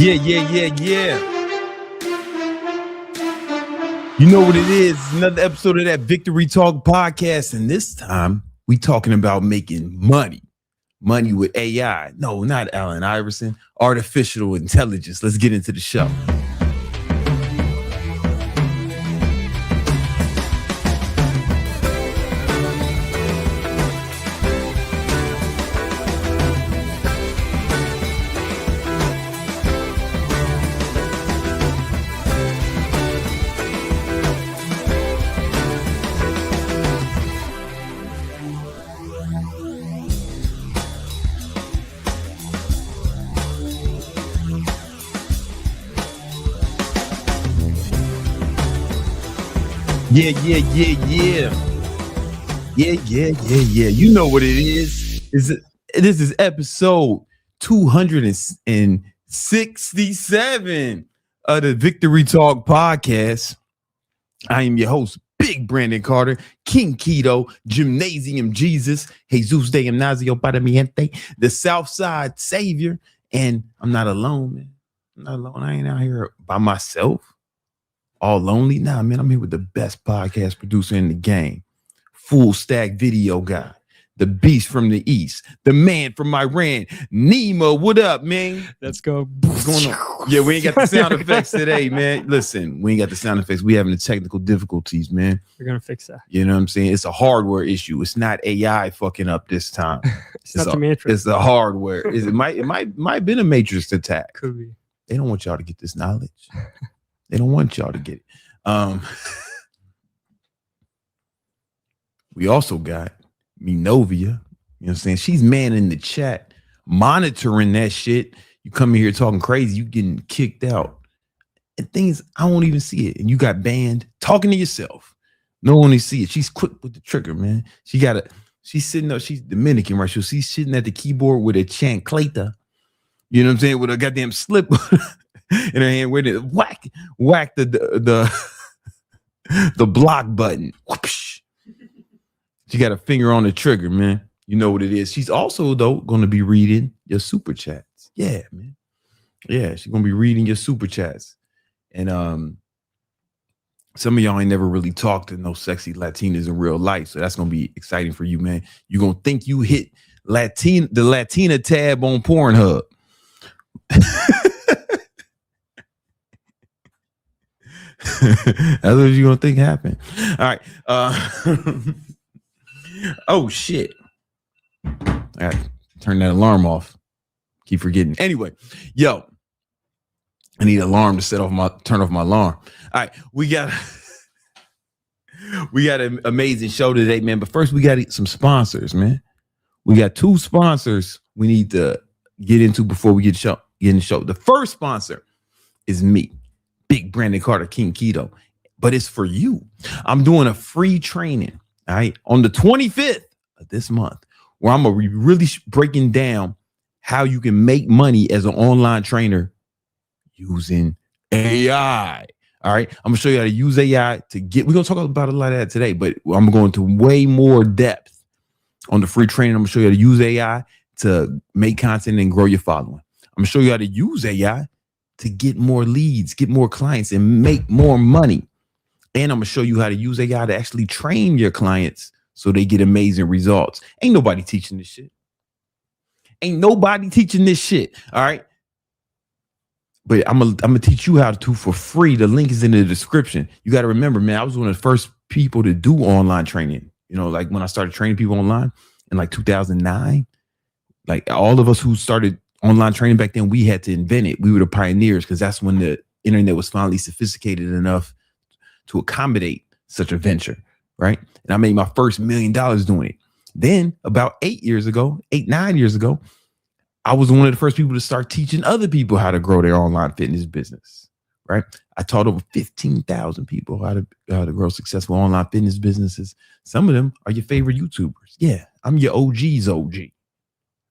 Yeah. You know what it is? Another episode of that Victory Talk podcast. And this time we talking about making money. Money with AI. No, not Allen Iverson. Artificial intelligence. Let's get into the show. Yeah. You know what it is. This is episode 267 of the Victory Talk podcast. I am your host, Big Brandon Carter, King Keto, Gymnasium Jesus, Jesus de Gimnasio para mi gente, the Southside Savior. And I'm not alone, man. I'm not alone. I ain't out here by myself. All lonely? Nah, man, I'm here with the best podcast producer in the game. Full stack video guy. The beast from the east. The man from Iran. Nemo, what up, man? Let's go. What's going on? Yeah, we ain't got the sound effects today, man. Listen, we ain't got the sound effects. We having the technical difficulties, man. We're going to fix that. You know what I'm saying? It's a hardware issue. It's not AI fucking up this time. it's not the Matrix. It's the hardware. It might have been a Matrix attack. Could be. They don't want y'all to get this knowledge. They don't want y'all to get it. We also got Minovia. You know what I'm saying? She's manning the chat, monitoring that shit. You come in here talking crazy, you getting kicked out. And things, I won't even see it. And you got banned talking to yourself. No one will see it. She's quick with the trigger, man. She's sitting up, she's Dominican, right? So she's sitting at the keyboard with a chancleta. You know what I'm saying? With a goddamn slip in her hand, where it whack the block button. Whoosh. She got a finger on the trigger, man. You know what it is. She's also, though, going to be reading your super chats. Yeah, man. Yeah, she's going to be reading your super chats. And some of y'all ain't never really talked to no sexy Latinas in real life. So that's going to be exciting for you, man. You're going to think you hit the Latina tab on Pornhub. That's what you're gonna think happened. All right. Oh shit. I gotta turn that alarm off. Keep forgetting. Anyway, I need an alarm to turn off my alarm. All right, we got an amazing show today, man. But first, we got some sponsors, man. We got two sponsors we need to get into before we get in the show. The first sponsor is me, Big Brandon Carter, King Keto, but it's for you. I'm doing a free training, all right, on the 25th of this month, where I'm gonna be really breaking down how you can make money as an online trainer using AI. All right, I'm gonna show you how to use AI we're gonna talk about a lot of that today, but I'm going to way more depth on the free training. I'm gonna show you how to use AI to make content and grow your following. I'm gonna show you how to use AI to get more leads, get more clients, and make more money. And I'm gonna show you how to use AI to actually train your clients so they get amazing results. Ain't nobody teaching this shit. All right. But I'm gonna teach you how to for free. The link is in the description. You got to remember, man, I was one of the first people to do online training. You know, like when I started training people online in like 2009, like all of us who started online training back then, we had to invent it. We were the pioneers because that's when the internet was finally sophisticated enough to accommodate such a venture, right? And I made my first $1 million doing it. Then about 9 years ago, I was one of the first people to start teaching other people how to grow their online fitness business, right? I taught over 15,000 people how to grow successful online fitness businesses. Some of them are your favorite YouTubers. Yeah, I'm your OG's OG.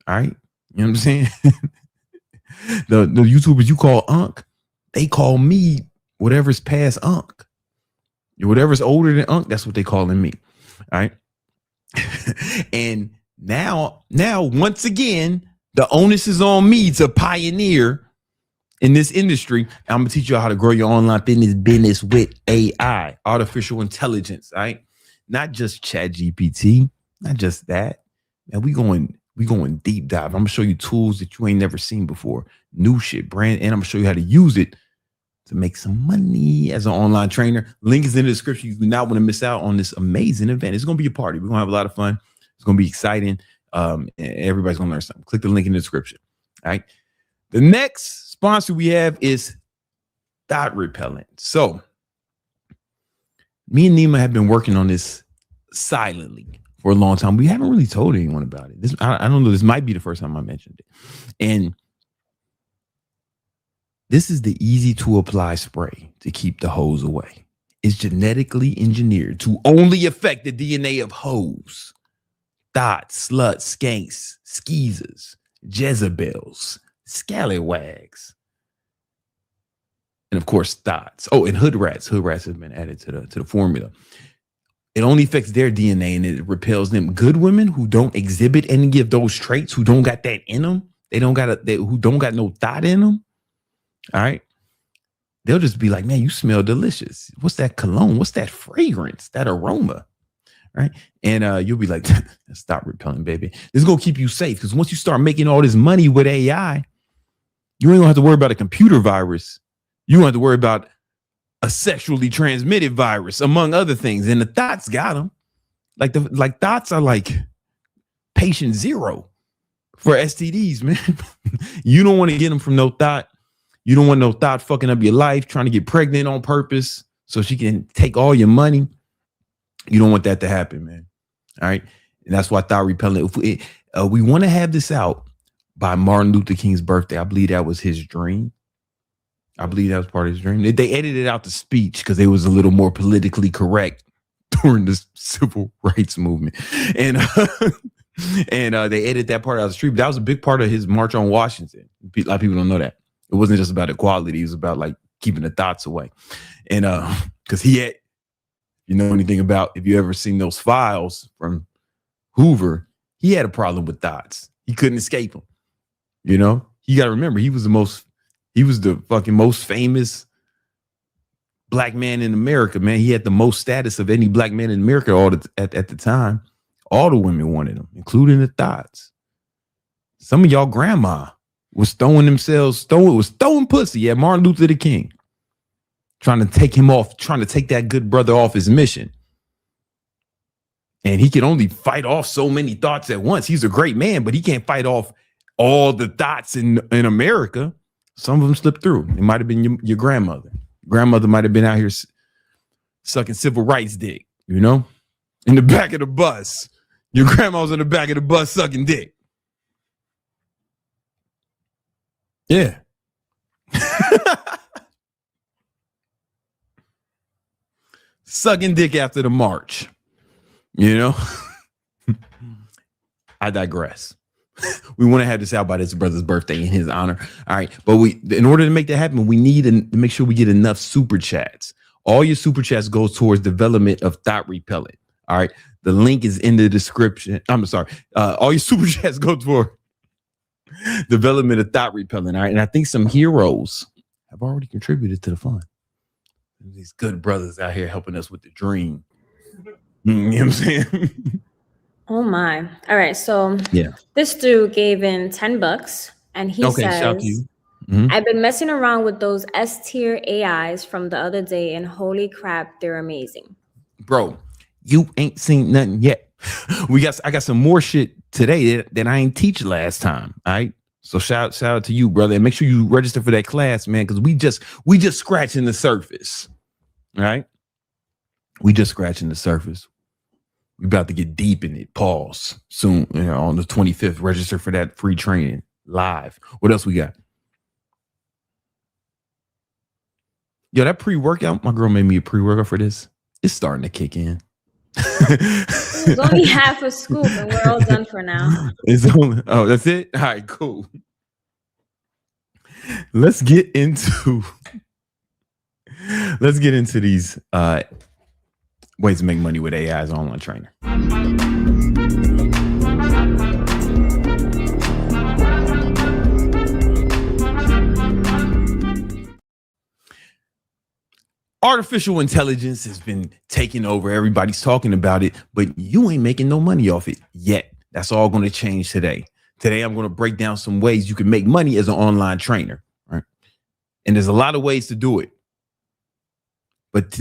All right. You know what I'm saying? the YouTubers you call Unk, they call me whatever's past Unk. Whatever's older than Unk, that's what they calling me. All right. And now, once again, the onus is on me to pioneer in this industry, I'm gonna teach you how to grow your online business with AI, artificial intelligence. All right, not just Chat GPT, not just that. And we going deep dive. I'm gonna show you tools that you ain't never seen before, new shit, brand, and I'm gonna show you how to use it to make some money as an online trainer. Link is in the description. You do not want to miss out on this amazing event. It's gonna be a party. We're gonna have a lot of fun. It's gonna be exciting. And everybody's gonna learn something. Click the link in the description. All right. The next sponsor we have is Dot Repellent. So me and Nima have been working on this silently for a long time. We haven't really told anyone about it. I don't know. This might be the first time I mentioned it. And this is the easy to apply spray to keep the hoes away. It's genetically engineered to only affect the DNA of hoes, thoughts, sluts, skanks, skeezers, Jezebels, scallywags, and of course thoughts. Oh, and hood rats. Hood rats have been added to the formula. It only affects their DNA and it repels them. Good women who don't exhibit any of those traits, who don't got that in them, who don't got no thought in them. All right, they'll just be like, man, you smell delicious. What's that cologne? What's that fragrance? That aroma? Right. And you'll be like, stop repelling, baby. This is gonna keep you safe, because once you start making all this money with AI, you ain't gonna have to worry about a computer virus. You don't have to worry about a sexually transmitted virus, among other things. And the thoughts got them. Like thoughts are like patient zero for STDs, man. You don't want to get them from no thought. You don't want no thought fucking up your life, trying to get pregnant on purpose so she can take all your money. You don't want that to happen, man. All right. And that's why thought repellent. We want to have this out by Martin Luther King's birthday. I believe that was his dream. I believe that was part of his dream. They edited out the speech because it was a little more politically correct during the civil rights movement. And they edited that part out of the street. But that was a big part of his March on Washington. A lot of people don't know that. It wasn't just about equality. It was about like keeping the thoughts away. And because he had, you know anything about, if you ever seen those files from Hoover, he had a problem with thoughts. He couldn't escape them. You know, you got to remember, he was the fucking most famous black man in America, man. He had the most status of any black man in America at the time. All the women wanted him, including the thoughts. Some of y'all grandma was throwing pussy at Martin Luther the King, trying to take him off, trying to take that good brother off his mission. And he can only fight off so many thoughts at once. He's a great man, but he can't fight off all the thoughts in America. Some of them slipped through. It might have been your grandmother. Grandmother might have been out here sucking civil rights dick, you know, in the back of the bus. Your grandma was in the back of the bus sucking dick. Yeah. Sucking dick after the march, you know. I digress. We want to have this out by this brother's birthday in his honor. All right. But in order to make that happen, we need to make sure we get enough super chats. All your super chats goes towards development of thought repellent. All right. The link is in the description. I'm sorry. All your super chats go toward development of thought repellent. All right. And I think some heroes have already contributed to the fund. These good brothers out here helping us with the dream. You know what I'm saying? Oh my. All right. So yeah, this dude gave in $10 and he says, I've been messing around with those S-tier AIs from the other day and holy crap, they're amazing. Bro, you ain't seen nothing yet. I got some more shit today that I ain't teach last time. All right. So shout out to you, brother. And make sure you register for that class, man, because we just scratching the surface. All right. We just scratching the surface. We about to get deep in it. Pause soon, you know, on the 25th. Register for that free training live. What else we got? Yo, that pre-workout, my girl made me a pre-workout for this. It's starting to kick in. It's only half a scoop and we're all done for now. Oh, that's it? All right, cool. Let's get into these ways to make money with AI as an online trainer. Artificial intelligence has been taking over. Everybody's talking about it, but you ain't making no money off it yet. That's all going to change today. Today, I'm going to break down some ways you can make money as an online trainer, right? And there's a lot of ways to do it. But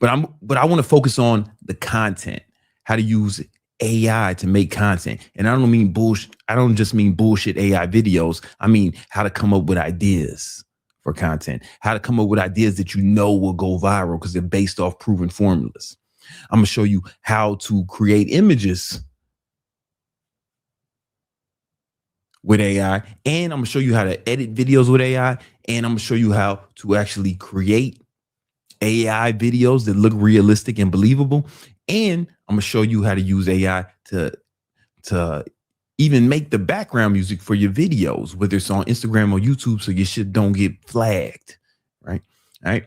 I want to focus on the content, how to use AI to make content. And I don't mean bullshit. I don't just mean bullshit AI videos. I mean how to come up with ideas for content, how to come up with ideas that you know will go viral because they're based off proven formulas. I'm going to show you how to create images with AI, and I'm going to show you how to edit videos with AI, and I'm going to show you how to actually create AI videos that look realistic and believable. And I'm going to show you how to use AI to even make the background music for your videos, whether it's on Instagram or YouTube, so your shit don't get flagged, right? All right.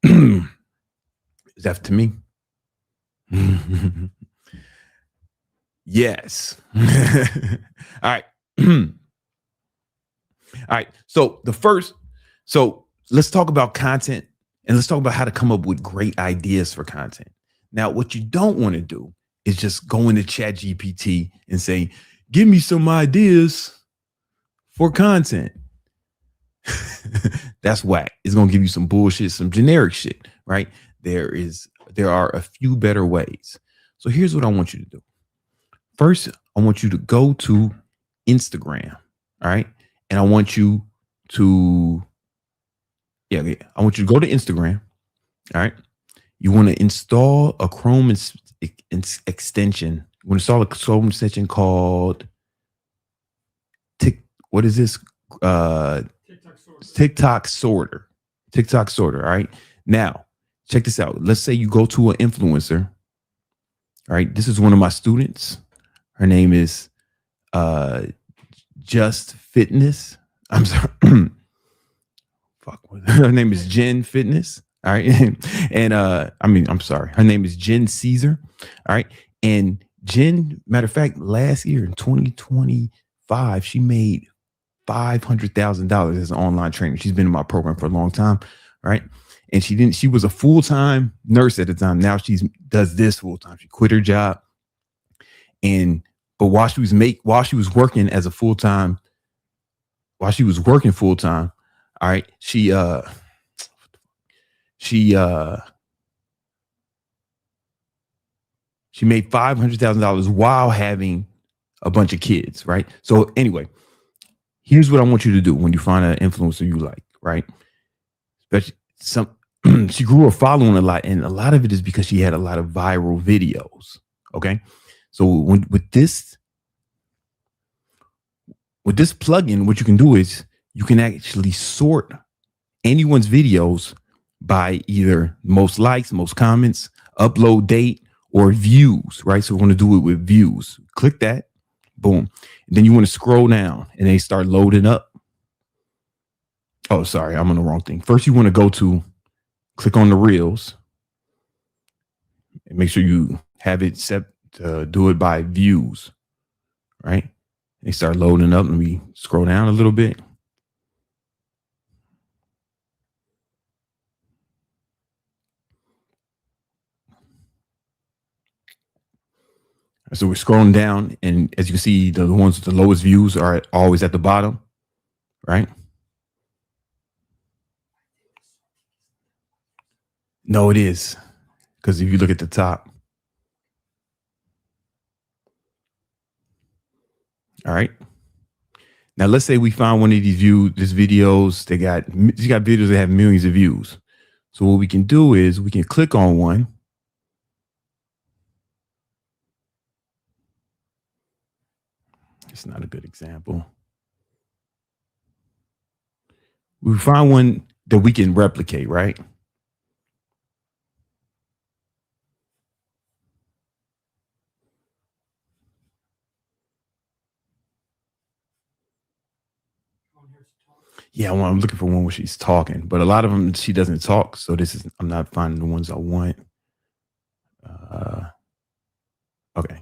Is that to me? Yes. All right. All right. So let's talk about content, and let's talk about how to come up with great ideas for content. Now, what you don't want to do is just go into ChatGPT and say, give me some ideas for content. That's whack. It's going to give you some bullshit, some generic shit, right? There are a few better ways. So here's what I want you to do. First, I want you to go to Instagram. All right. And I want you to, I want you to go to Instagram. All right. You want to install a Chrome extension. You want to install a Chrome extension called what is this? TikTok sorter. TikTok sorter. All right. Now, check this out. Let's say you go to an influencer. All right. This is one of my students. Her name is Just Fitness. I'm sorry. Her name is Jen Fitness. All right. And I'm sorry. Her name is Jen Caesar. All right. And Jen, matter of fact, last year in 2025, she made $500,000 as an online trainer. She's been in my program for a long time. Right. And she was a full-time nurse at the time. Now she does this full-time. She quit her job. But while she was working full-time, all right, she made $500,000 while having a bunch of kids, right? So anyway, here's what I want you to do when you find an influencer you like, right? Especially she grew her following a lot, and a lot of it is because she had a lot of viral videos. Okay, so with this plugin, what you can do is you can actually sort anyone's videos by either most likes, most comments, upload date, or views, right? So we're going to do it with views. Click that, boom. And then you want to scroll down and they start loading up. Oh, sorry, I'm on the wrong thing. First, you want to click on the reels and make sure you have it set to do it by views, right? They start loading up. Let me scroll down a little bit. So we're scrolling down, and as you can see, the ones with the lowest views are always at the bottom, right? No, it is. Because if you look at the top. All right. Now, let's say we find one of these videos. They got videos that have millions of views. So what we can do is we can click on one. It's not a good example. We find one that we can replicate, right? Yeah, I'm looking for one where she's talking, but a lot of them she doesn't talk. So I'm not finding the ones I want. Okay.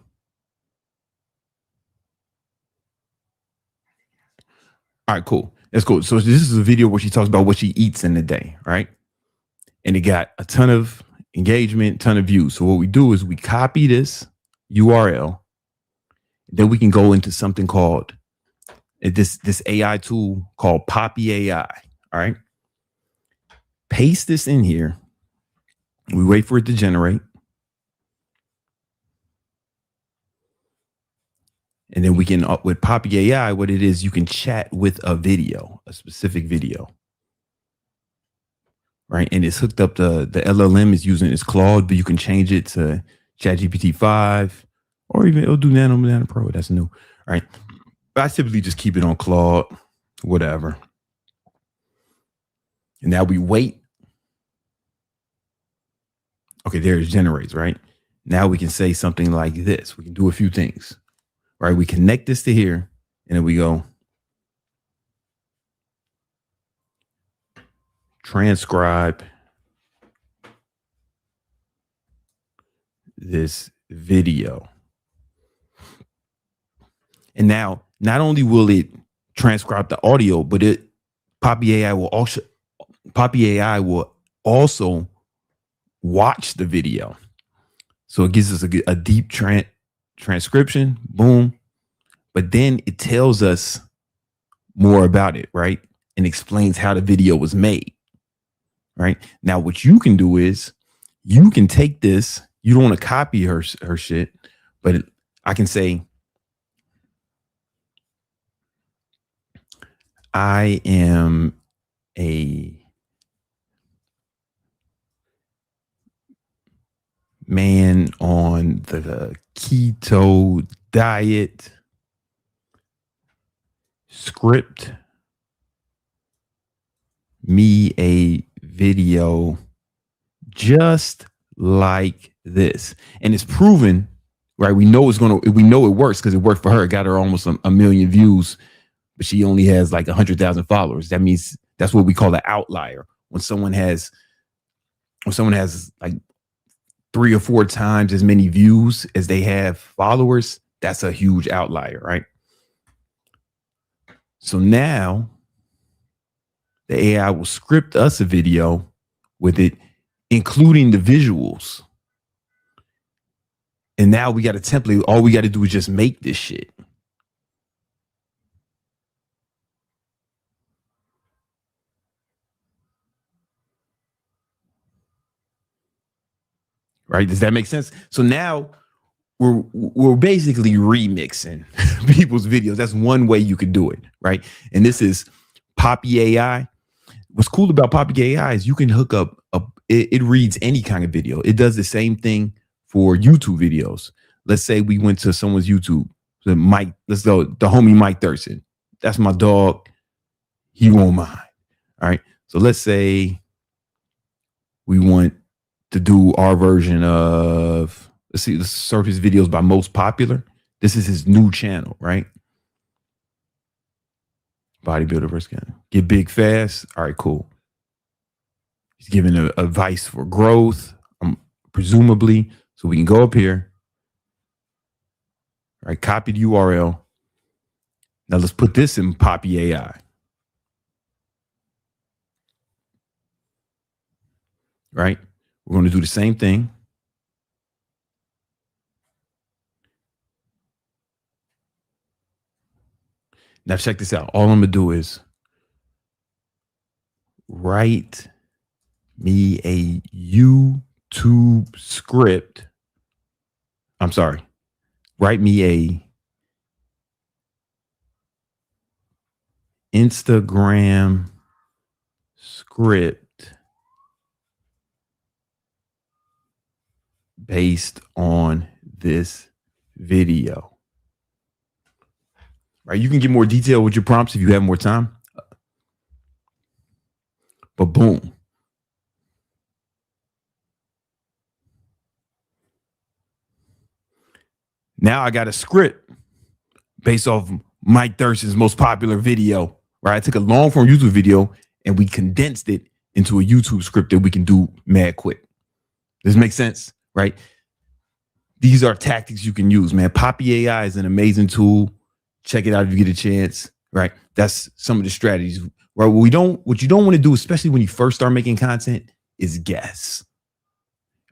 All right, cool. That's cool. So this is a video where she talks about what she eats in the day, right? and it got a ton of engagement, ton of views. So what we do is we copy this URL, then we can go into something called this AI tool called Poppy AI. All right. Paste this in here. We wait for it to generate. And then we can, with Poppy AI, what it is, you can chat with a video, a specific video. Right. And it's hooked up to the LLM is using its Claude, but you can change it to ChatGPT 5 or even it'll do Nano Pro. That's new. All right. But I typically just keep it on Claude, whatever. And now we wait. Okay, there it generates, right? Now we can say something like this. We can do a few things, right? We connect this to here, and then we go transcribe this video. And now, not only will it transcribe the audio, but Poppy AI will also watch the video. So it gives us a deep transcription, boom. But then it tells us more about it, right? And explains how the video was made, right? Now, what you can do is you can take this, you don't want to copy her shit, but I can say, I am a man on the keto diet. Script me a video just like this. And it's proven, right? We know it works because it worked for her. It got her almost a million views, but she only has like 100,000 followers. That means that's what we call an outlier. When someone has like 3 or 4 times as many views as they have followers, that's a huge outlier, right? So now the AI will script us a video with it, including the visuals. And now we got a template. All we got to do is just make this shit. Right? Does that make sense? So now we're basically remixing people's videos. That's one way you could do it, right? And this is Poppy AI. What's cool about Poppy AI is you can hook up it reads any kind of video. It does the same thing for YouTube videos. Let's say we went to someone's YouTube. So let's go, the homie Mike Thurston. That's my dog. He won't mind. All right. So let's say we want to do our version of, let's search his videos by most popular. This is his new channel, right? Bodybuilder versus get big fast. All right, cool. He's giving advice for growth, presumably. So we can go up here. All right, copy the URL. Now let's put this in Poppy AI. Right? We're going to do the same thing. Now check this out. All I'm going to do is write me a YouTube script. I'm sorry. Write me a Instagram script based on this video. Right? You can get more detail with your prompts if you have more time. But boom. Now I got a script based off Mike Thurston's most popular video, right? I took a long form YouTube video and we condensed it into a YouTube script that we can do mad quick. Does this make sense? Right? These are tactics you can use, man. Poppy AI is an amazing tool. Check it out if you get a chance, right? That's some of the strategies. Right? What you don't want to do, especially when you first start making content, is guess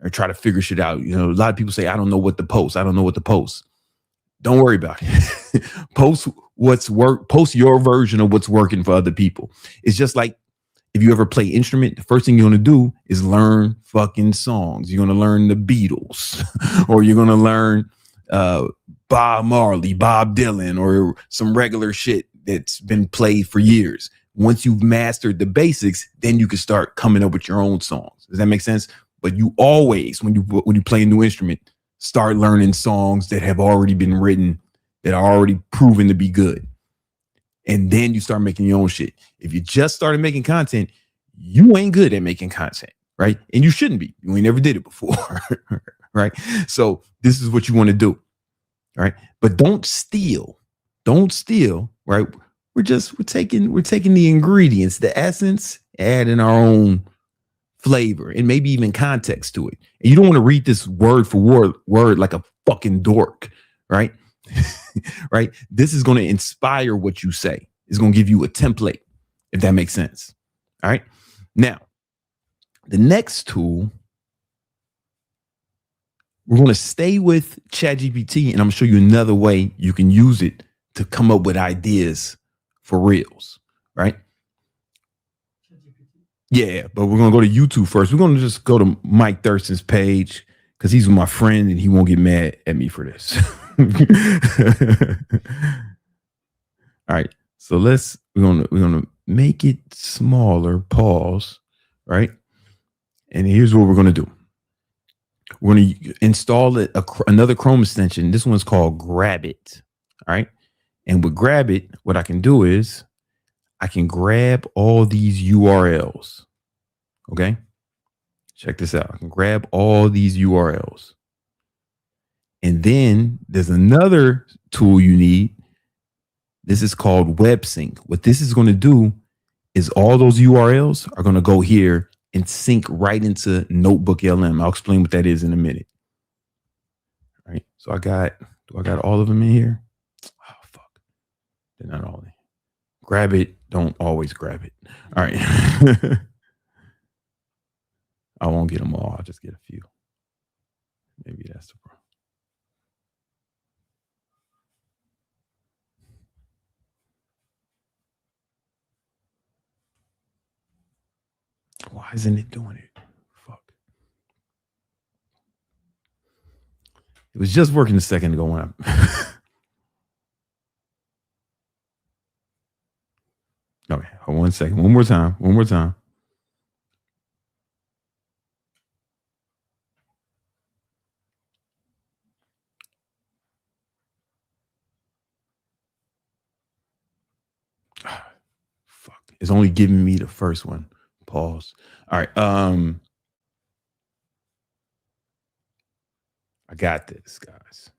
or try to figure shit out. You know, a lot of people say, I don't know what to post. I don't know what to post. Don't worry about it. Post your version of what's working for other people. It's just like if you ever play instrument, the first thing you're going to do is learn fucking songs. You're going to learn the Beatles or you're going to learn Bob Marley, Bob Dylan, or some regular shit that's been played for years. Once you've mastered the basics, then you can start coming up with your own songs. Does that make sense? But you always, when you play a new instrument, start learning songs that have already been written, that are already proven to be good. And then you start making your own shit. If you just started making content, you ain't good at making content, right? And you shouldn't be. You ain't never did it before, right? So this is what you want to do, right? But don't steal. Don't steal, right? We're taking the ingredients, the essence, adding our own flavor and maybe even context to it. And you don't want to read this word for word like a fucking dork, right? Right? This is going to inspire what you say. It's going to give you a template, if that makes sense. All right. Now, the next tool, we're going to stay with ChatGPT, and I'm going to show you another way you can use it to come up with ideas for reels, right? Yeah, but we're going to go to YouTube first. We're going to just go to Mike Thurston's page because he's my friend and he won't get mad at me for this. All right. So we're gonna make it smaller, pause, right? And here's what we're gonna do. We're gonna install another Chrome extension. This one's called Grab It. All right. And with Grab It, what I can do is I can grab all these URLs. Okay. Check this out. I can grab all these URLs. And then there's another tool you need. This is called WebSync. What this is going to do is all those URLs are going to go here and sync right into Notebook LM. I'll explain what that is in a minute. All right. So do I got all of them in here? Oh, fuck. They're not all in. Grab it. Don't always grab it. All right. I won't get them all. I'll just get a few. Maybe that's the problem. Why isn't it doing it? Fuck. It was just working a second ago when Okay, hold 1 second. One more time. Fuck. It's only giving me the first one. Pause. All right. I got this, guys.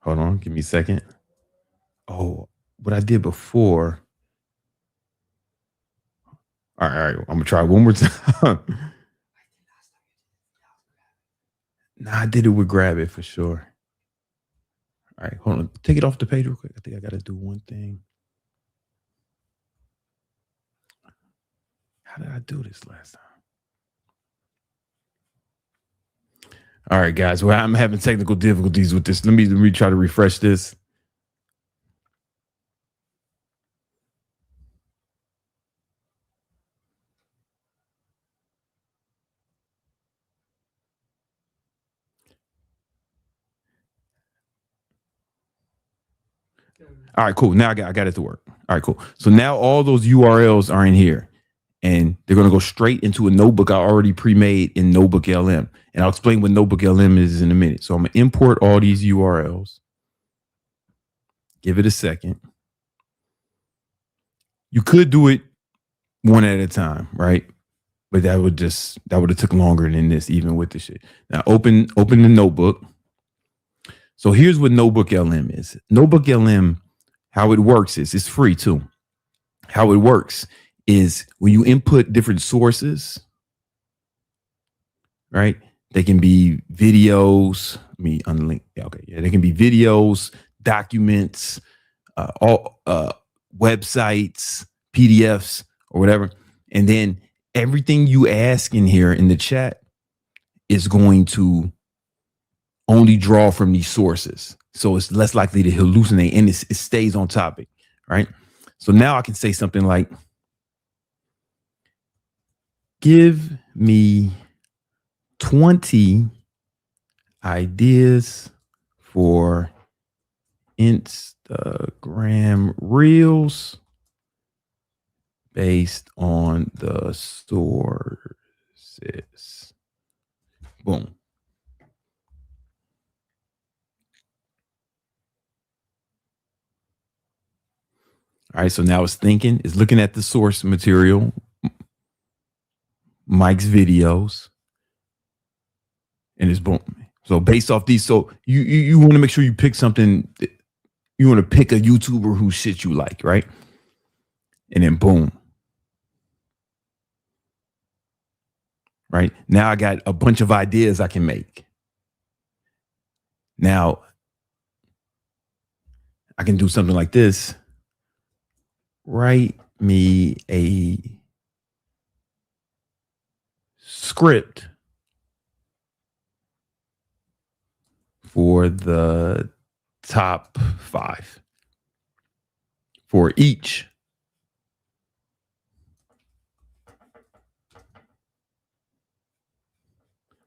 Hold on. Give me a second. Oh, what I did before. All right. I'm going to try one more time. Nah, I did it with Grab It for sure. All right. Hold on. Take it off the page real quick. I think I got to do one thing. How did I do this last time? All right, guys. Well, I'm having technical difficulties with this. Let me try to refresh this. All right, cool. Now I got it to work. All right, cool. So now all those URLs are in here and they're going to go straight into a notebook I already pre-made in Notebook LM. And I'll explain what Notebook LM is in a minute. So I'm going to import all these URLs. Give it a second. You could do it one at a time, right? But that would have took longer than this, even with the shit. Now open the notebook. So here's what Notebook LM is. Notebook LM, how it works is it's free too. How it works is when you input different sources, right? They can be videos. Let me unlink. Yeah, okay. Yeah, they can be videos, documents, all websites, PDFs, or whatever. And then everything you ask in here in the chat is going to only draw from these sources. So it's less likely to hallucinate, and it stays on topic, right? So now I can say something like, give me 20 ideas for Instagram Reels based on the sources. Boom. All right, so now it's thinking, it's looking at the source material, Mike's videos, and it's boom. So based off these, so you want to make sure you pick something. You want to pick a YouTuber whose shit you like, right? And then boom. Right now, I got a bunch of ideas I can make. Now, I can do something like this. Write me a script for the top 5 for each.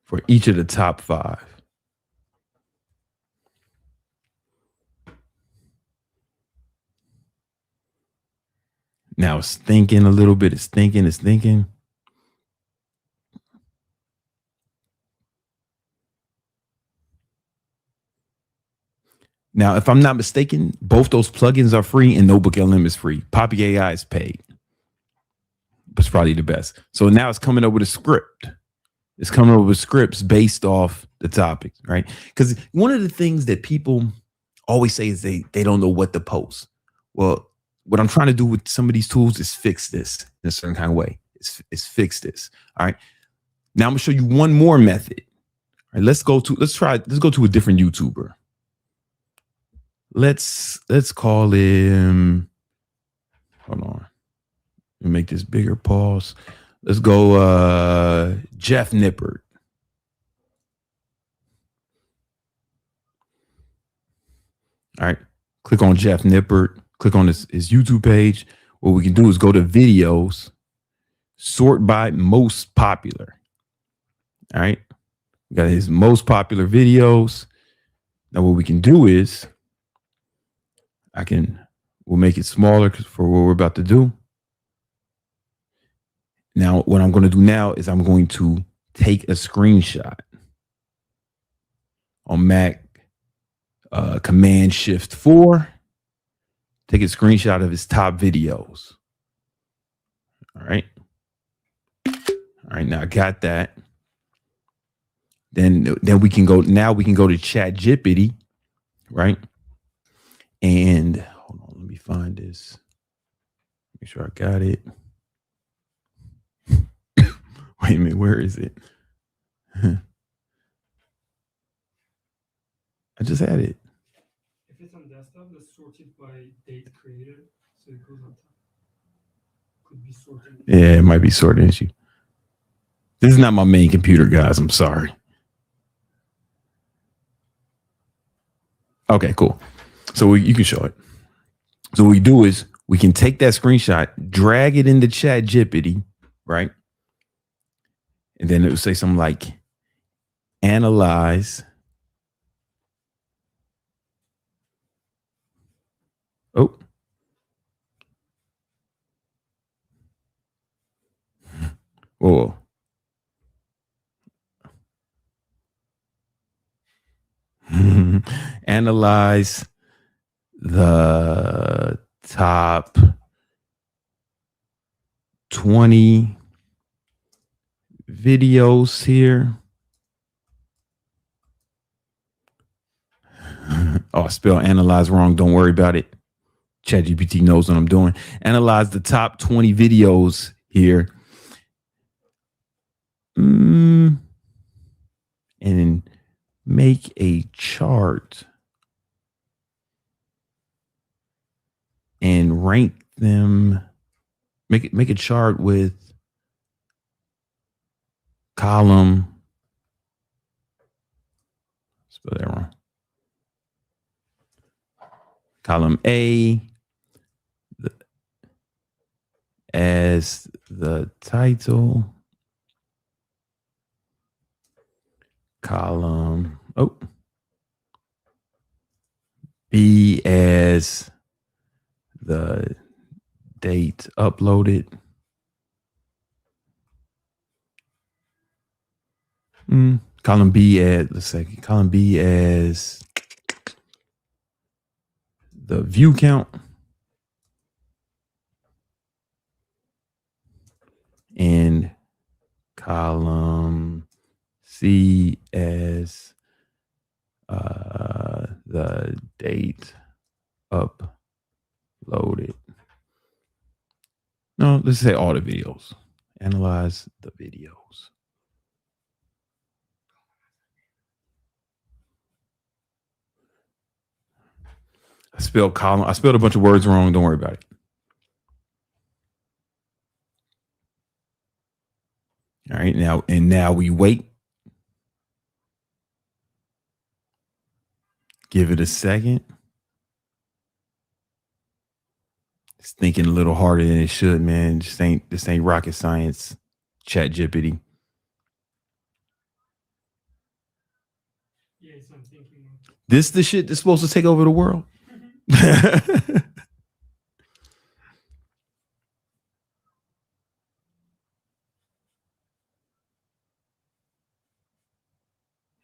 For each of the top 5. Now it's thinking a little bit. It's thinking. Now, if I'm not mistaken, both those plugins are free and Notebook LM is free. Poppy AI is paid. It's probably the best. So now it's coming up with a script. It's coming up with scripts based off the topics, right? Because one of the things that people always say is they don't know what to post. Well, what I'm trying to do with some of these tools is fix this in a certain kind of way. It's fix this. All right. Now I'm gonna show you one more method. All right, let's go to a different YouTuber. Let's call him. Hold on. Let me make this bigger. Pause. Let's go Jeff Nippert. All right. Click on Jeff Nippert. Click on his YouTube page. What we can do is go to videos, sort by most popular. All right. We got his most popular videos. Now what we can do is we'll make it smaller for what we're about to do. Now, what I'm going to do now is I'm going to take a screenshot on Mac, Command Shift 4, take a screenshot of his top videos. All right. All right. Now I got that. Then we can go to ChatGPT, right? And hold on, let me find this. Make sure I got it. Wait a minute, where is it? I just had it. If it's on desktop, let's sort it by date created, so it goes on top. Could be sorted. Yeah, it might be sorted issue. This is not my main computer, guys. I'm sorry. Okay, cool. So you can show it. So what we do is we can take that screenshot, drag it into ChatGPT, right? And then it will say something like analyze. Oh. Whoa. Analyze the top 20 videos here. Oh, I spelled analyze wrong. Don't worry about it. ChatGPT knows what I'm doing. Analyze the top 20 videos here. And make a chart and rank them. Make a chart with column. Spell that wrong. Column A as the title. Column B as the date uploaded. Column B as column B as the view count. And column C as the date uploaded. No, let's say all the videos. Analyze the videos. I spelled column. I spelled a bunch of words wrong. Don't worry about it. All right, now we wait. Give it a second. It's thinking a little harder than it should, man. This ain't rocket science. ChatGPT. Yeah, so I'm thinking. This the shit that's supposed to take over the world.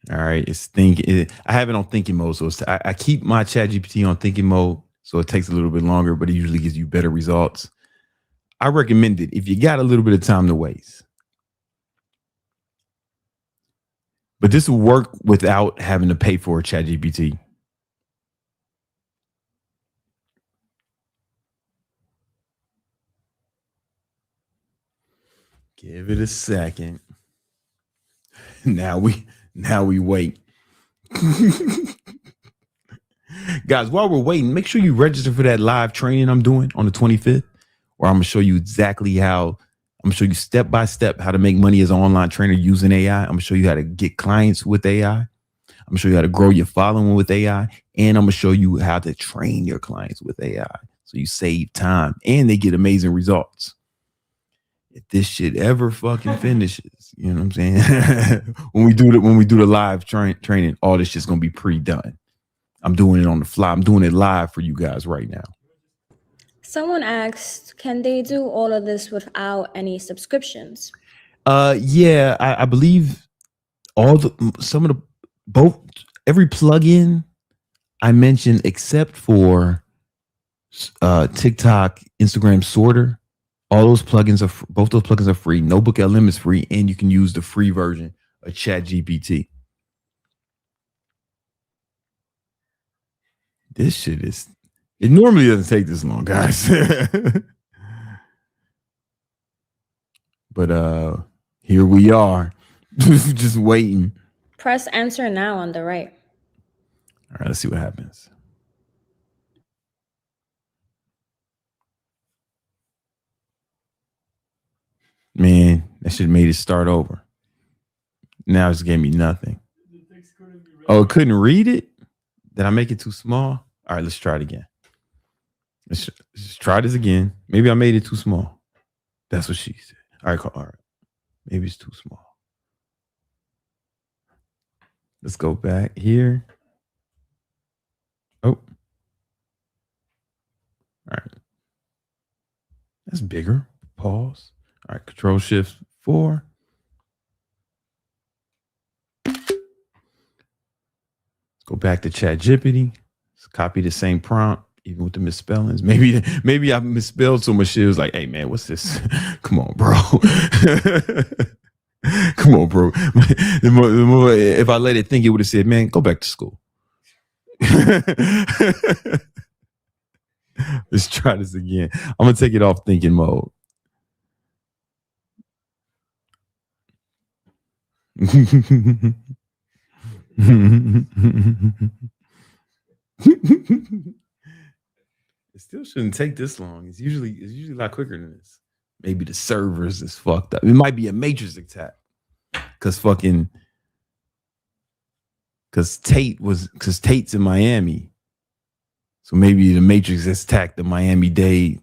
All right, it's thinking. I have it on thinking mode, so I keep my ChatGPT on thinking mode, so it takes a little bit longer, but it usually gives you better results. I recommend it if you got a little bit of time to waste. But this will work without having to pay for a ChatGPT. Give it a second. Now we wait. Guys, while we're waiting, make sure you register for that live training I'm doing on the 25th, where I'm going to show you exactly how, I'm going to show you step by step how to make money as an online trainer using AI. I'm going to show you how to get clients with AI. I'm going to show you how to grow your following with AI. And I'm going to show you how to train your clients with AI so you save time and they get amazing results. If this shit ever fucking finishes, you know what I'm saying? when we do the live training, all this shit's going to be pre-done. I'm doing it on the fly. I'm doing it live for you guys right now. Someone asked, can they do all of this without any subscriptions? Yeah, I believe every plugin I mentioned except for TikTok, Instagram Sorter, both those plugins are free. Notebook LM is free, and you can use the free version of ChatGPT. This shit it normally doesn't take this long, guys. But here we are, just waiting. Press enter now on the right. All right, let's see what happens. Man, that shit made it start over. Now it's gave me nothing. Oh, it couldn't read it? Did I make it too small? All right, let's try it again. Let's try this again. Maybe I made it too small. That's what she said. All right. Maybe it's too small. Let's go back here. Oh. All right. That's bigger. Pause. All right, Control Shift 4. Let's go back to ChatGPT. Let's copy the same prompt, even with the misspellings. Maybe I misspelled so much shit. It was like, hey man, what's this? Come on, bro. Come on, bro. If I let it think, it would have said, man, go back to school. Let's try this again. I'm gonna take it off thinking mode. It's still shouldn't take this long. It's usually a lot quicker than this. Maybe the servers is fucked up. It might be a matrix attack. Cause Tate's in Miami. So maybe the matrix has attacked the Miami-Dade.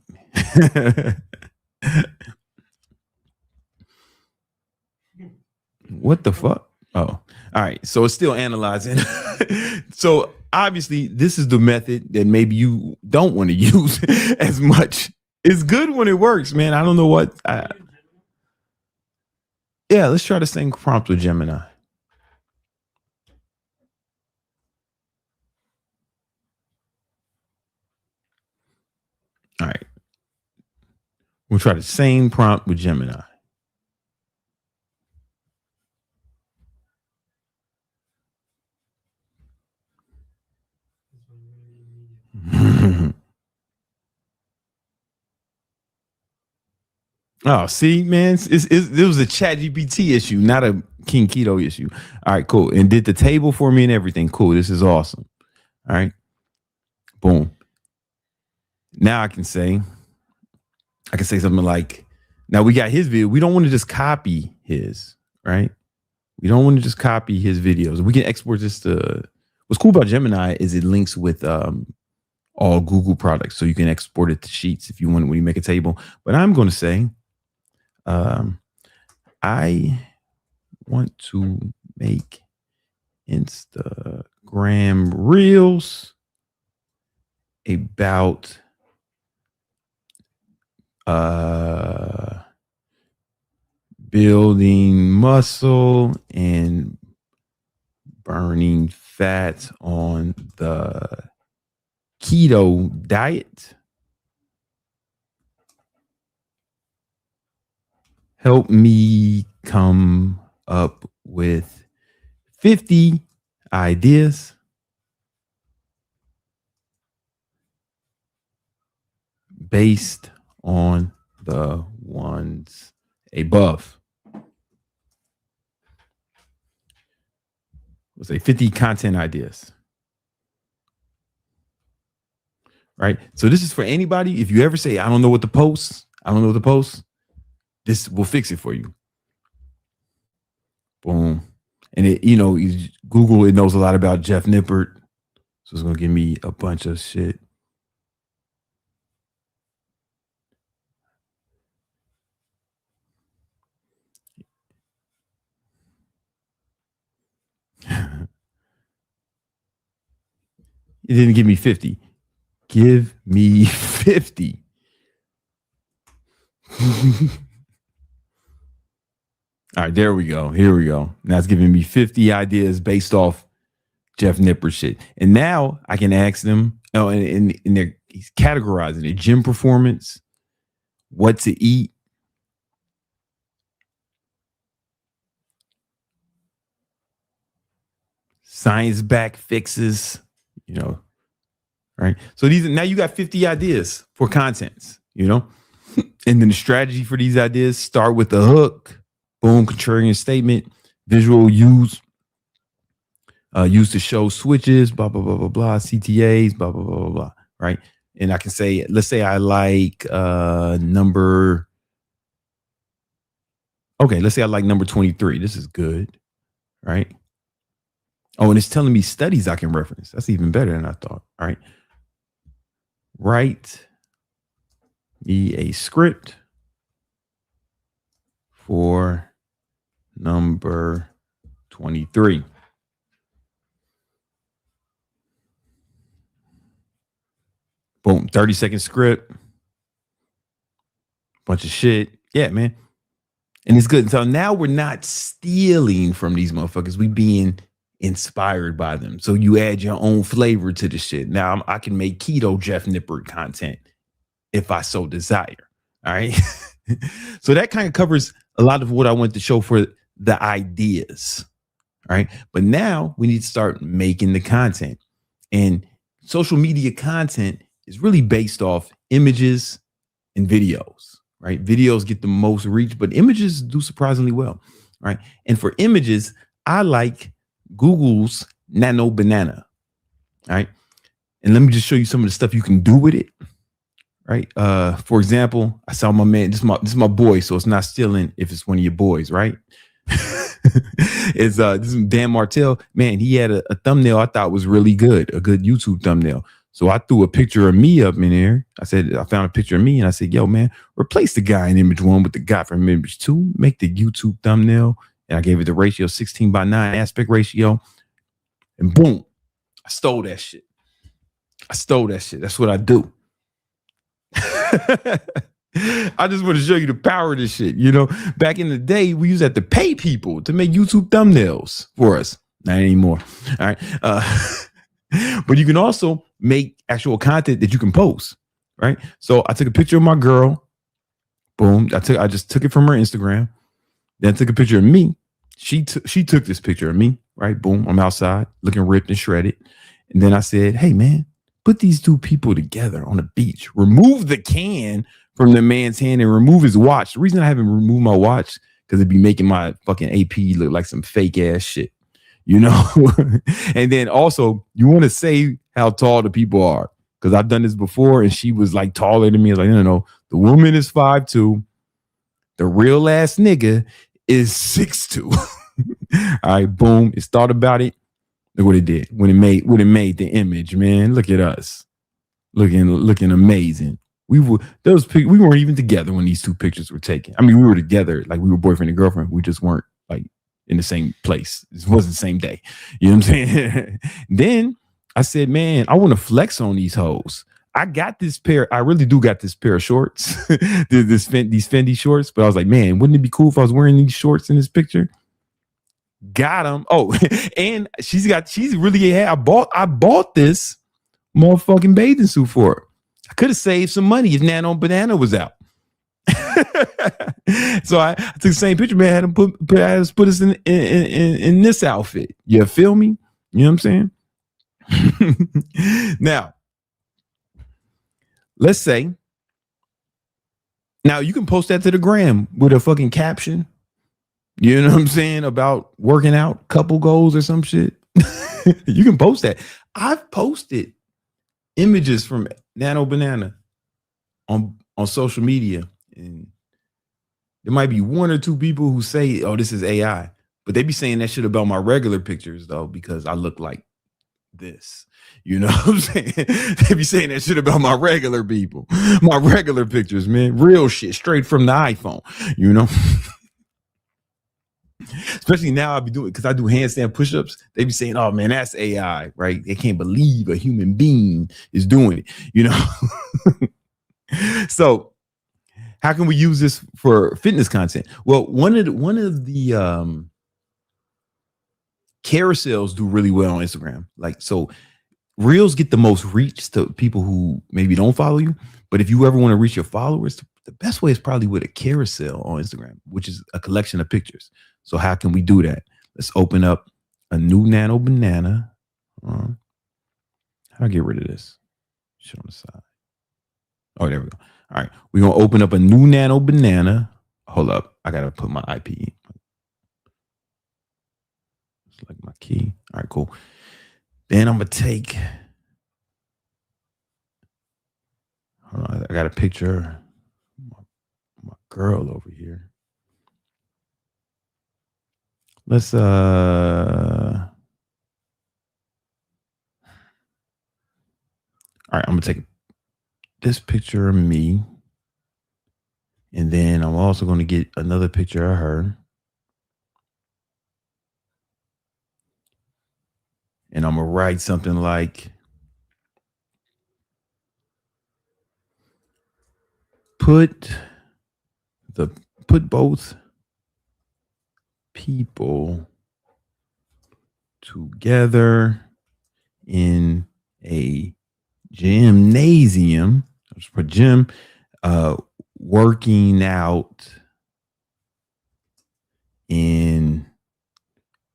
What the fuck? Oh, all right. So it's still analyzing. So obviously, this is the method that maybe you don't want to use as much. It's good when it works, man. I don't know what. Yeah, let's try the same prompt with Gemini. All right. We'll try the same prompt with Gemini. Oh, see, man, it was a ChatGPT issue, not a King Keto issue. All right, cool. And did the table for me and everything. Cool. This is awesome. All right. Boom. Now I can say something like, now we got his video. We don't want to just copy his, right? We don't want to just copy his videos. We can export this to, what's cool about Gemini is it links with all Google products. So you can export it to Sheets if you want when you make a table. But I'm going to say, I want to make Instagram Reels about building muscle and burning fat on the keto diet. Help me come up with 50 ideas based on the ones above. We'll say 50 content ideas. Right? So this is for anybody. If you ever say, I don't know what to post, this will fix it for you. Boom. And it, Google, it knows a lot about Jeff Nippert. So it's going to give me a bunch of shit. It didn't give me 50. Give me 50. All right, there we go. Here we go. Now it's giving me 50 ideas based off Jeff Nippert shit. And now I can ask them, and he's categorizing it: gym performance, what to eat, science-backed fixes, right? So now you got 50 ideas for contents, and then the strategy for these ideas: start with the hook, boom, contrarian statement, visual use to show switches, blah, blah, blah, blah, blah, CTAs, blah, blah, blah, blah, blah, right? And I can say, let's say I like number 23. This is good, right? Oh, and it's telling me studies I can reference. That's even better than I thought. All right. Write me a script for number 23. Boom, 30-second script. Bunch of shit. Yeah, man. And it's good. So now we're not stealing from these motherfuckers. We being inspired by them. So you add your own flavor to the shit. Now I can make keto Jeff Nippert content if I so desire. All right. So that kind of covers a lot of what I want to show for the ideas. All right. But now we need to start making the content. And social media content is really based off images and videos, right? Videos get the most reach, but images do surprisingly well, right? And for images, I like Google's Nano banana, right? And let me just show you some of the stuff you can do with it, right? For example, I saw my man. This is my boy, so it's not stealing if it's one of your boys, right? This is Dan Martell. Man, he had a thumbnail I thought was really good, a good YouTube thumbnail. So I threw a picture of me up in there. I said, I found a picture of me and I said, yo, man, replace the guy in image 1 with the guy from image 2. Make the YouTube thumbnail. And I gave it the ratio 16:9 aspect ratio. And boom, I stole that shit. That's what I do. I just want to show you the power of this shit. You know, back in the day, we used to have to pay people to make YouTube thumbnails for us. Not anymore. All right. But you can also make actual content that you can post. Right. So I took a picture of my girl. Boom. I just took it from her Instagram. Then I took a picture of me. She took this picture of me. Right. Boom. I'm outside looking ripped and shredded. And then I said, hey, man, put these two people together on the beach. Remove the can from the man's hand and remove his watch. The reason I haven't removed my watch because it'd be making my fucking AP look like some fake ass shit, you know? And then also you want to say how tall the people are because I've done this before and she was like taller than me. I was like, no, the woman is 5'2". The real ass nigga is 6'2". All right, boom. It's thought about it. Look what it did when it made the image, man. Look at us. Looking amazing. We weren't even together when these two pictures were taken. I mean, we were together, like we were boyfriend and girlfriend. We just weren't like in the same place. It wasn't the same day. You know what I'm saying? Then I said, man, I want to flex on these hoes. I really do got this pair of shorts, these Fendi shorts. But I was like, man, wouldn't it be cool if I was wearing these shorts in this picture? Got him. Oh, and I bought this motherfucking bathing suit for her. I could have saved some money if Nano Banana was out. So I took the same picture, man. Had him put us in this outfit. You feel me? You know what I'm saying? Now, let's say. Now you can post that to the gram with a fucking caption. You know what I'm saying? About working out, couple goals or some shit. You can post that. I've posted images from Nano Banana on social media. And there might be one or two people who say, oh, this is AI. But they be saying that shit about my regular pictures, though, because I look like this. You know what I'm saying? They be saying that shit about my regular people. My regular pictures, man. Real shit, straight from the iPhone, you know? Especially now I be doing because I do handstand push-ups. They be saying, oh man, that's AI, right? They can't believe a human being is doing it, you know. So how can we use this for fitness content? Well, one of the carousels do really well on Instagram. Like, so reels get the most reach to people who maybe don't follow you. But if you ever want to reach your followers, the best way is probably with a carousel on Instagram, which is a collection of pictures. So how can we do that? Let's open up a new Nano Banana. How do I get rid of this? Shit on the side. Oh, there we go. All right. We're going to open up a new Nano Banana. Hold up. I got to put my IP in. It's like my key. All right, cool. Then I'm going to take. Hold on. I got a picture of my girl over here. Let's all right, I'm gonna take this picture of me, and then I'm also gonna get another picture of her, and I'm gonna write something like put both people together in a gymnasium. Just put gym, working out in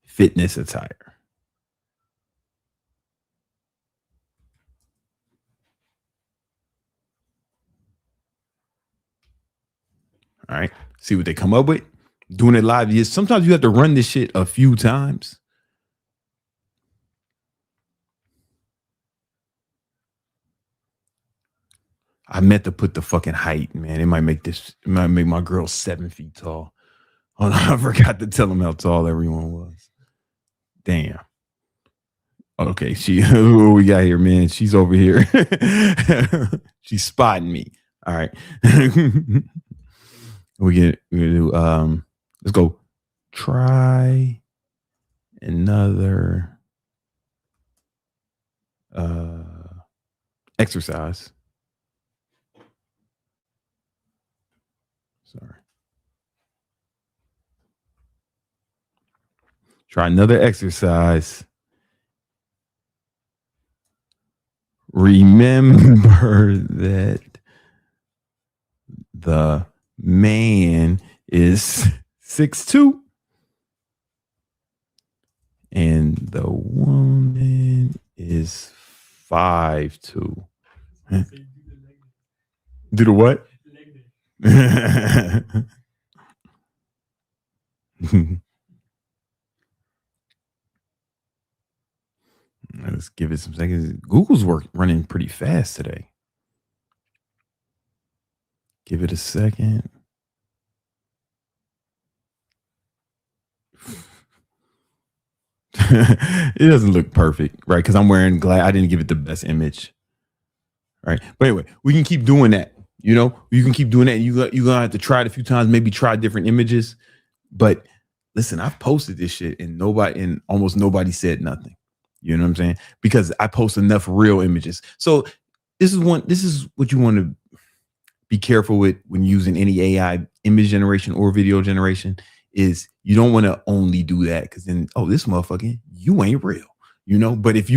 fitness attire. All right. See what they come up with. Doing it live. Sometimes you have to run this shit a few times. I meant to put the fucking height, man. It might make my girl 7 feet tall. Oh no, I forgot to tell them how tall everyone was. Damn. Okay, who we got here, man? She's over here. She's spotting me. All right. We're gonna do let's go. Try another exercise. Sorry. Try another exercise. Remember that the man is 6'2" and the woman is 5'2". Do the what? Let's give it some seconds. Google's running pretty fast today. Give it a second. It doesn't look perfect, right? Because I'm wearing glass. I didn't give it the best image, right? But anyway, we can keep doing that. You know, you can keep doing that. You're gonna have to try it a few times. Maybe try different images. But listen, I've posted this shit and almost nobody said nothing. You know what I'm saying? Because I post enough real images. So this is what you want to be careful with when using any AI image generation or video generation is you don't want to only do that because then, this motherfucker, you ain't real, you know? But it's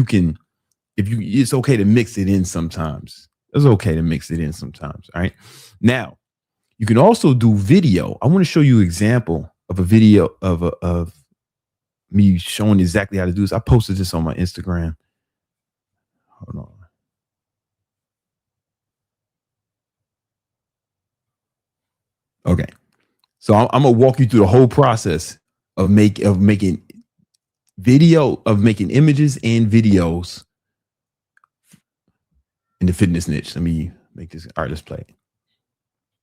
okay to mix it in sometimes. It's okay to mix it in sometimes. All right. Now you can also do video. I want to show you an example of a video of me showing exactly how to do this. I posted this on my Instagram. Hold on. Okay. So I'm gonna walk you through the whole process of making images and videos in the fitness niche. Let me make this. All right, let's play it.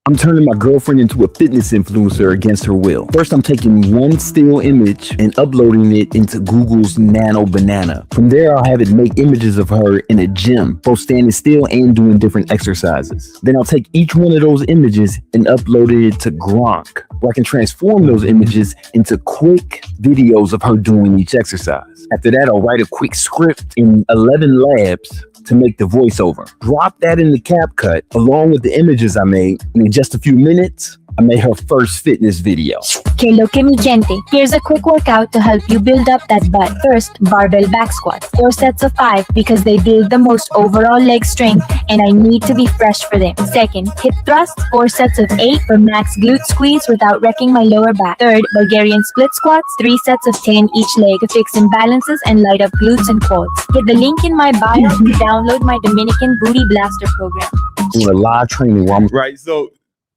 I'm turning my girlfriend into a fitness influencer against her will. First, I'm taking one still image and uploading it into Google's Nano Banana. From there, I'll have it make images of her in a gym, both standing still and doing different exercises. Then I'll take each one of those images and upload it to Gronk, where I can transform those images into quick videos of her doing each exercise. After that, I'll write a quick script in 11 labs to make the voiceover. Drop that in the CapCut along with the images I made, and in just a few minutes, I made her first fitness video. Que lo que mi gente, here's a quick workout to help you build up that butt. First, barbell back squats, 4 sets of 5 because they build the most overall leg strength and I need to be fresh for them. Second, hip thrusts, 4 sets of 8 for max glute squeeze without wrecking my lower back. Third, Bulgarian split squats, 3 sets of 10 each leg to fix imbalances and light up glutes and quads. Hit the link in my bio to download my Dominican Booty Blaster program. Doing a live training while I'm right. So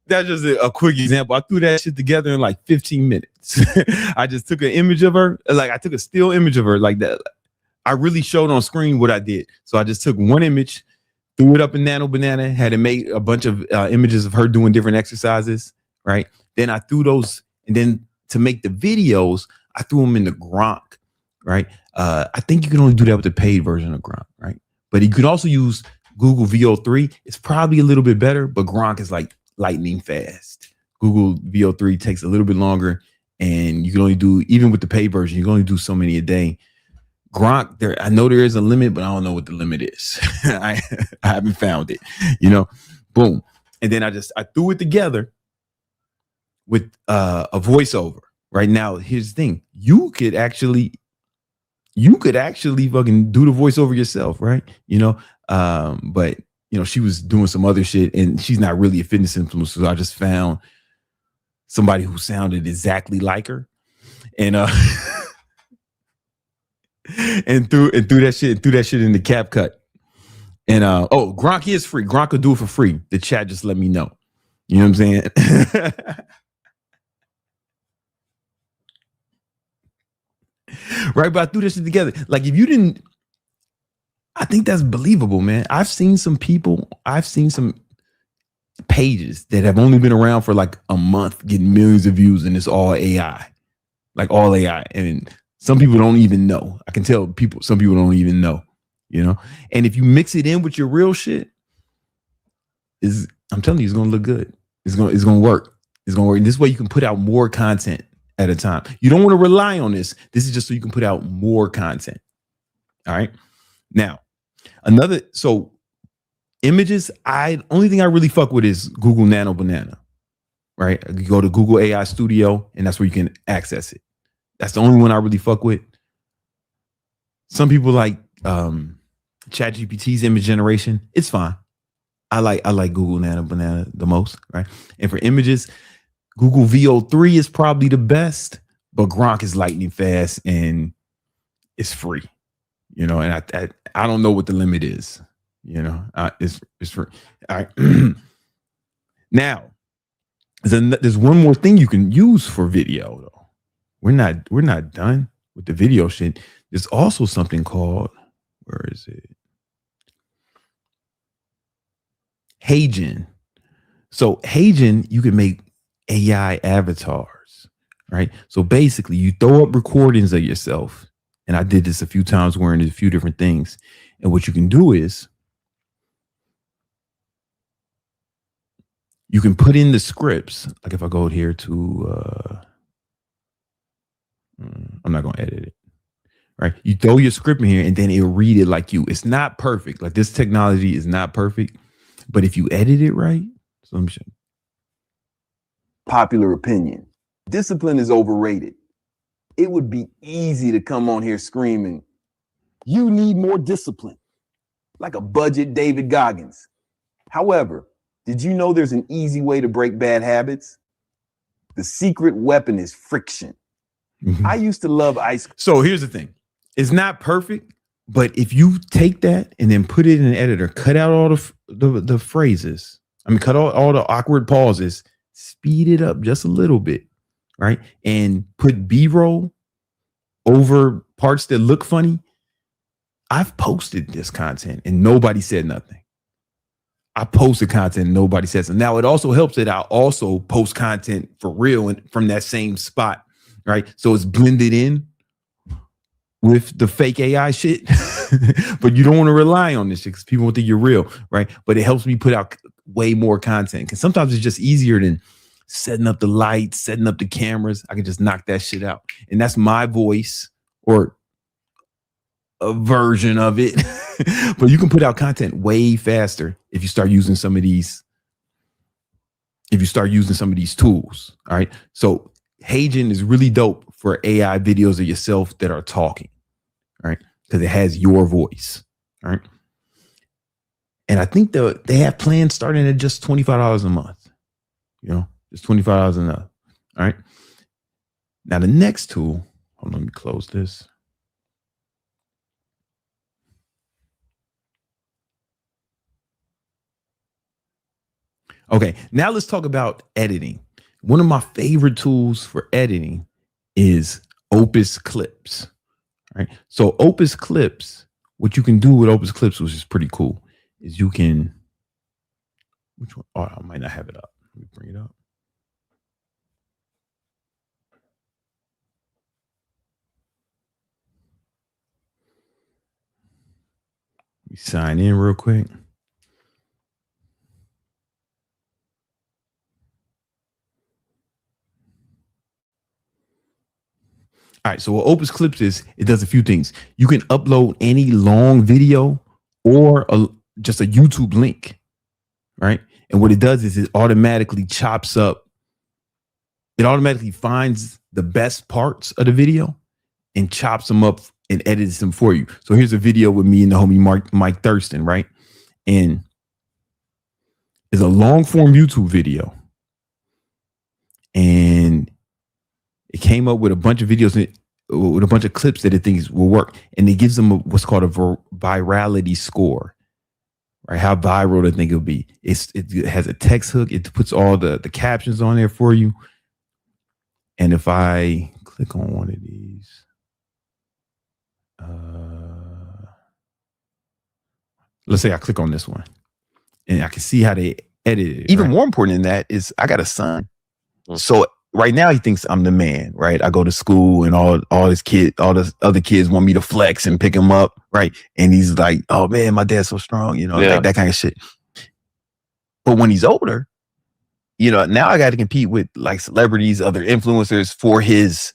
that's just a quick example. I threw that shit together in like 15 minutes. I just took an image of her. Like I took a still image of her like that. I really showed on screen what I did. So I just took one image, threw it up in Nano Banana, had to make a bunch of images of her doing different exercises. Right. Then I threw those. And then to make the videos, I threw them in the Gronk. Right. I think you can only do that with the paid version of Gronk. Right. But you can also use Google VO3. It's probably a little bit better, but Gronk is like lightning fast. Google VO3 takes a little bit longer, and you can only do, even with the paid version, you can only do so many a day. Gronk, I know there is a limit, but I don't know what the limit is. I haven't found it, you know. Boom. And then I threw it together with a voiceover. Right now, here's the thing. You could actually fucking do the voiceover yourself, right? You know, but you know, she was doing some other shit and she's not really a fitness influencer. So I just found somebody who sounded exactly like her and and threw that shit in the CapCut. And Gronk is free. Gronk could do it for free. The chat just let me know. You know what I'm saying? Right, but I threw this shit together. Like if you didn't, I think that's believable, man. I've seen some pages that have only been around for like a month getting millions of views, and it's all AI, like all AI. And some people don't even know. I can tell some people don't even know, you know. And if you mix it in with your real shit, I'm telling you, it's gonna look good. It's gonna work. It's gonna work. And this way you can put out more content at a time. You don't want to rely on this. This is just so you can put out more content. All right. Now, so images, only thing I really fuck with is Google Nano Banana. Right? You go to Google AI Studio, and that's where you can access it. That's the only one I really fuck with. Some people like ChatGPT's image generation. It's fine. I like Google Nano Banana the most, right? And for images, Google VO3 is probably the best, but Gronk is lightning fast and it's free, you know. And I don't know what the limit is, you know. It's free. All right. Now, there's one more thing you can use for video though. We're not done with the video shit. There's also something called, where is it? HeyGen. So HeyGen, you can make AI avatars, right? So basically you throw up recordings of yourself. And I did this a few times wearing a few different things. And what you can do is you can put in the scripts. Like if I go here to, I'm not going to edit it, right? You throw your script in here and then it'll read it like you. It's not perfect. Like this technology is not perfect. But if you edit it right, so let me show you. Popular opinion. Discipline is overrated. It would be easy to come on here screaming, you need more discipline, like a budget David Goggins. However, did you know there's an easy way to break bad habits? The secret weapon is friction. I used to love ice cream. So here's the thing. It's not perfect, but if you take that and then put it in an editor, cut out all the phrases, cut all the awkward pauses, speed it up just a little bit, right? And put B-roll over parts that look funny. I've posted this content and nobody said nothing. I posted content and nobody says it. Now it also helps that I also post content for real and from that same spot, right? So it's blended in with the fake AI shit, but you don't want to rely on this shit because people won't think you're real, right? But it helps me put out way more content because sometimes it's just easier than setting up the lights, setting up the cameras. I can just knock that shit out. And that's my voice or a version of it. But you can put out content way faster if you start using some of these. If you start using some of these tools, all right. So HeyGen is really dope for AI videos of yourself that are talking, all right, because it has your voice, all right. And I think they have plans starting at just $25 a month, you know, just $25 a month, all right. Now the next tool, hold on, let me close this. Okay, now let's talk about editing. One of my favorite tools for editing is Opus Clips. Right. So Opus Clips, what you can do with Opus Clips, which is pretty cool, is you can, which one? Oh, I might not have it up. Let me bring it up. Let me sign in real quick. All right, so what Opus Clips is, it does a few things. You can upload any long video or just a YouTube link, right? And what it does is it automatically chops up. It automatically finds the best parts of the video and chops them up and edits them for you. So here's a video with me and the homie Mike Thurston, right? And it's a long form YouTube video. And it came up with a bunch of videos with a bunch of clips that it thinks will work. And it gives them what's called a virality score, right? How viral they think it'll be. It has a text hook. It puts all the captions on there for you. And if I click on one of these, let's say I click on this one and I can see how they edited. Even more important than that is I got a son. So right now he thinks I'm the man, right? I go to school and all the other kids want me to flex and pick him up, right? And he's like, oh man, my dad's so strong, like that kind of shit. But when he's older, now I got to compete with like celebrities, other influencers for his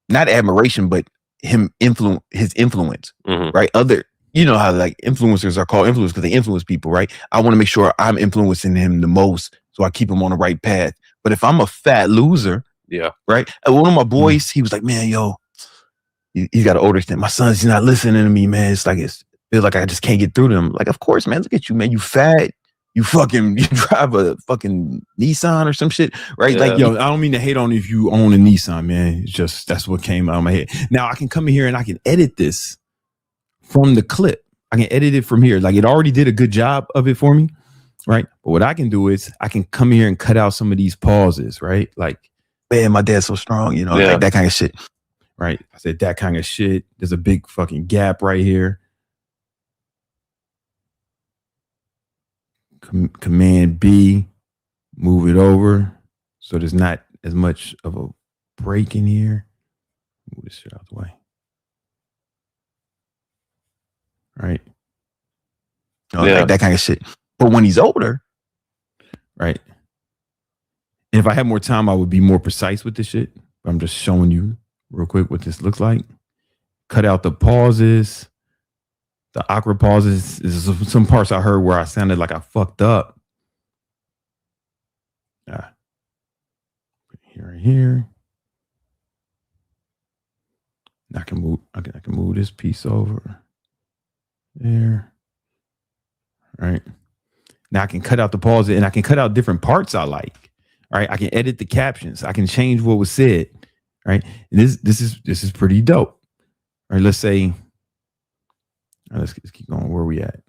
not admiration, but his influence, right? Other, how like influencers are called influencers because they influence people, right? I want to make sure I'm influencing him the most, so I keep him on the right path. But if I'm a fat loser, right? And one of my boys, he was like, man, yo, he's got an older extent. My son's he's not listening to me, man. It's feels like I just can't get through to him. Like, of course, man. Look at you, man. You fat. You drive a fucking Nissan or some shit, right? Like, yo, I don't mean to hate on if you own a Nissan, man. It's just that's what came out of my head. Now I can come in here and I can edit this from the clip. I can edit it from here. Like it already did a good job of it for me, right? But what I can do is I can come here and cut out some of these pauses, right? Like, man, my dad's so strong, like that kind of shit, right? I said that kind of shit. There's a big fucking gap right here. Command B, move it over so there's not as much of a break in here. Move this shit out the way. Right? Like that kind of shit. But when he's older, right? And if I had more time, I would be more precise with this shit. I'm just showing you real quick what this looks like. Cut out the pauses. The awkward pauses is some parts I heard where I sounded like I fucked up. Here. I can move this piece over there. All right. Now I can cut out the pause and I can cut out different parts I like. All right. I can edit the captions. I can change what was said. Right. And this is pretty dope. All right. Let's say. Let's keep going. Where are we at?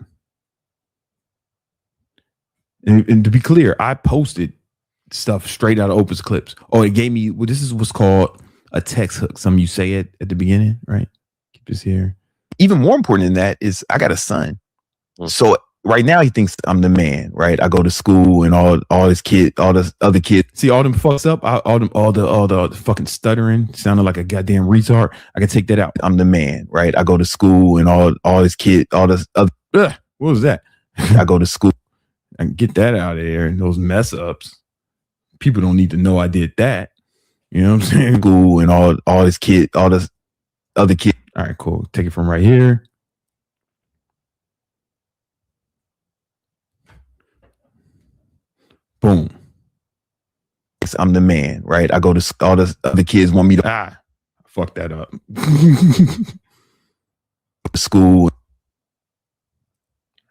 And to be clear, I posted stuff straight out of Opus clips. Oh, it gave me, this is what's called a text hook. Some of you say it at the beginning, right? Keep this here. Even more important than that is I got a son. So right now he thinks I'm the man, right? I go to school and all the other kids. See all them fucks up, all the fucking stuttering, sounding like a goddamn retard. I can take that out. I'm the man, right? I go to school and all his kids, all this other. What was that? I go to school and get that out of there. And those mess ups, people don't need to know I did that. You know what I'm saying? School and all his kids, all this other kids. All right, cool. Take it from right here. Boom. I'm the man, right? I go to all the other kids want me to fuck that up. School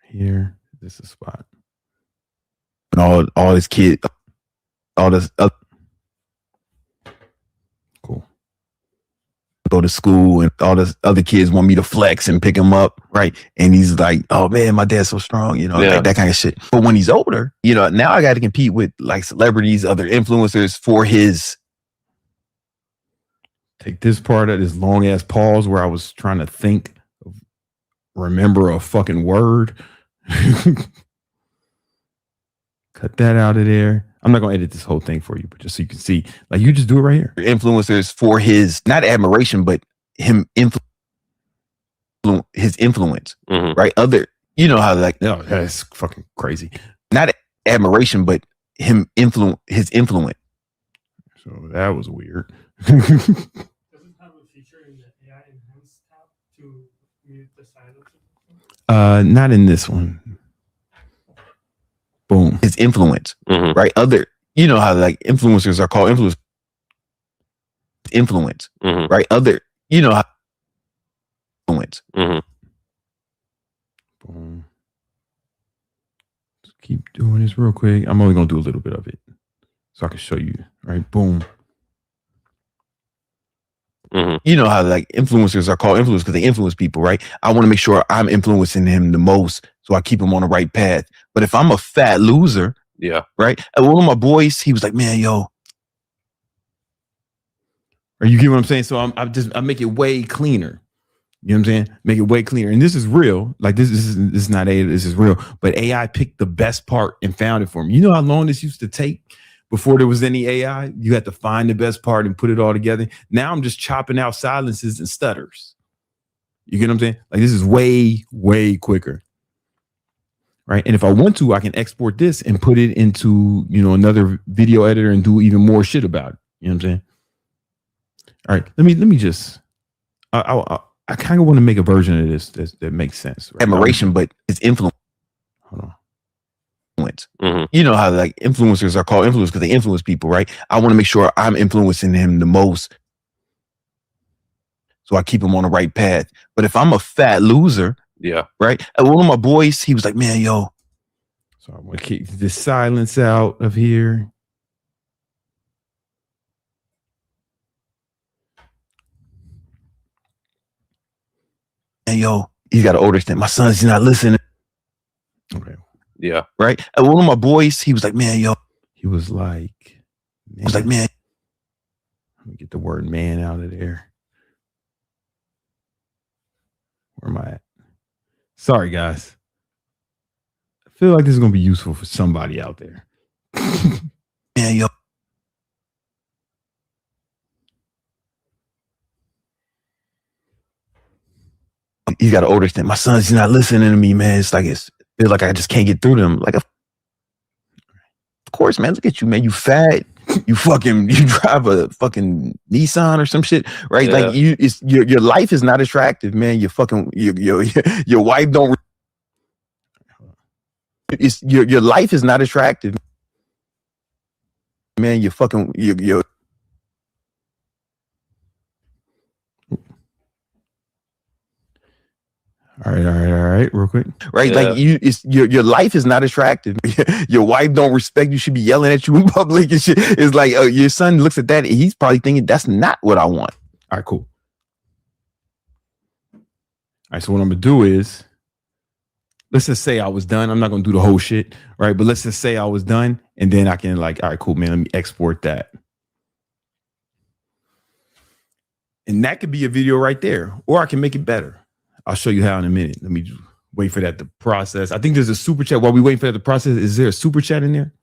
here. This is a spot. And all his kids, all this other. Cool. Go to school and all the other kids want me to flex and pick him up, right? And he's like, oh man, my dad's so strong, like that kind of shit. But when he's older, now I got to compete with like celebrities, other influencers for his. Take this part of this long ass pause where I was trying to remember a fucking word. Cut that out of there. I'm not going to edit this whole thing for you, but just so you can see, like you just do it right here. Influencers for his, not admiration, but him his influence, right? Other, how like, that's fucking crazy. Not admiration, but his influence. So that was weird. Does it have a feature in the AI Enhance tab to mute the silence? Not in this one. Boom. His influence, right? Other, how like influencers are called influence, right? Other, how influence. Boom. Just keep doing this real quick. I'm only gonna do a little bit of it so I can show you. Right? Boom. How like influencers are called influencers because they influence people, right? I want to make sure I'm influencing him the most, so I keep him on the right path. But if I'm a fat loser, right? And one of my boys, he was like, man, yo. Are you get what I'm saying? So I make it way cleaner. You know what I'm saying? Make it way cleaner. And this is real. Like this is not AI, this is real. But AI picked the best part and found it for me. You know how long this used to take before there was any AI? You had to find the best part and put it all together. Now I'm just chopping out silences and stutters. You get what I'm saying? Like this is way, way quicker. Right. And if I want to, I can export this and put it into, another video editor and do even more shit about it. You know what I'm saying? All right. Let me just I kind of want to make a version of this that makes sense. Right? Admiration, but it's influence. Hold on. Mm-hmm. You know how like influencers are called influencers because they influence people, right? I want to make sure I'm influencing him the most, so I keep him on the right path. But if I'm a fat loser, right? And one of my boys, he was like, "Man, yo." So I'm gonna keep the silence out of here. And yo, he's got an older stand. My son's not listening. Okay. Yeah. Right. And one of my boys, he was like, "Man, yo." He was like, "Man." Let me get the word "man" out of there. Where am I at? Sorry, guys. I feel like this is gonna be useful for somebody out there. Man, yo. He's got an older stand. My son's not listening to me, man. It's like feels like I just can't get through to him. Like, of course, man. Look at you, man. You fat. You drive a fucking Nissan or some shit, right? Yeah. Like your life is not attractive, man. Your wife don't. Your life is not attractive, man. Your All right, real quick. Right, yeah. Like your life is not attractive. Your wife don't respect you. Should be yelling at you in public and shit. It's like your son looks at that and he's probably thinking that's not what I want. All right, cool. All right, so what I'm gonna do is, let's just say I was done. I'm not gonna do the whole shit, right? But let's just say I was done, and then I can all right, cool, man. Let me export that, and that could be a video right there, or I can make it better. I'll show you how in a minute. Let me wait for that to process. I think there's a super chat. While we wait for that to process, is there a super chat in there?